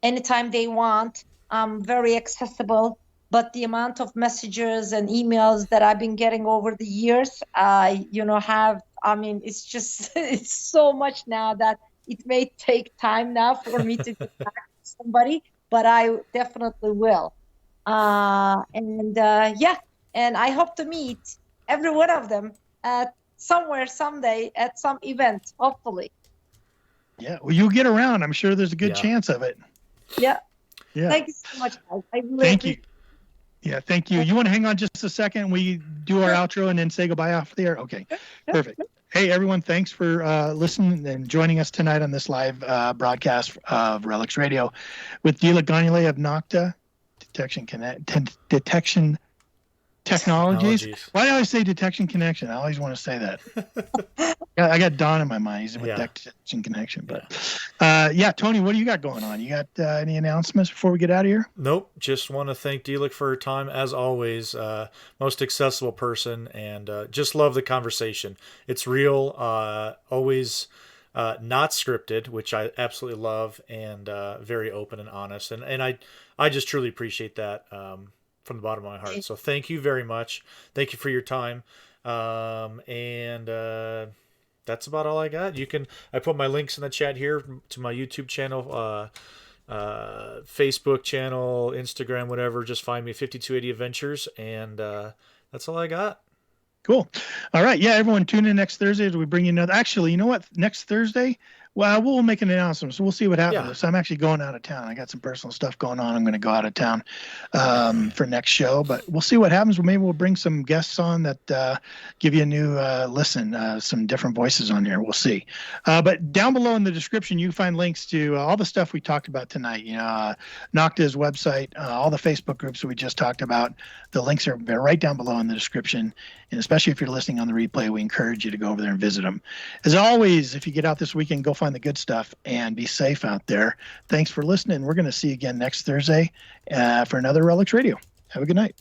anytime they want. I'm very accessible. But the amount of messages and emails that I've been getting over the years, it's so much now that it may take time now for me to get back to somebody, but I definitely will. And I hope to meet every one of them at somewhere someday at some event, hopefully. Yeah, well, you'll get around. I'm sure there's a good chance of it. Yeah. Yeah. Thank you so much, guys. I really Thank you. Yeah, thank you. You want to hang on just a second? We do our outro and then say goodbye off the air? Okay, perfect. Hey, everyone, thanks for listening and joining us tonight on this live broadcast of Relics Radio with DILEK Gonulay of Nokta Detection Technologies. Why do I say Detection Connection? I always want to say that. I got Don in my mind. He's with Detection Connection. But Tony, what do you got going on? You got any announcements before we get out of here? Nope. Just want to thank DILEK for her time, as always. Most accessible person, and just love the conversation. It's real, always not scripted, which I absolutely love, and very open and honest. And I just truly appreciate that from the bottom of my heart. So thank you very much. Thank you for your time. And that's about all I got. I put my links in the chat here to my YouTube channel, Facebook channel, Instagram, whatever. Just find me 5280 Adventures, and that's all I got. Cool. All right. Yeah, everyone tune in next Thursday as we bring you another. Actually, you know what? Next Thursday, well, we'll make an announcement. So we'll see what happens. Yeah. So I'm actually going out of town. I got some personal stuff going on. I'm going to go out of town for next show, but we'll see what happens. Maybe we'll bring some guests on that give you a new listen, some different voices on here. We'll see. But down below in the description, you find links to all the stuff we talked about tonight. Nokta's website, all the Facebook groups that we just talked about. The links are right down below in the description. And especially if you're listening on the replay, we encourage you to go over there and visit them. As always, if you get out this weekend, go find the good stuff and be safe out there. Thanks for listening. We're going to see you again next Thursday for another Relics Radio. Have a good night.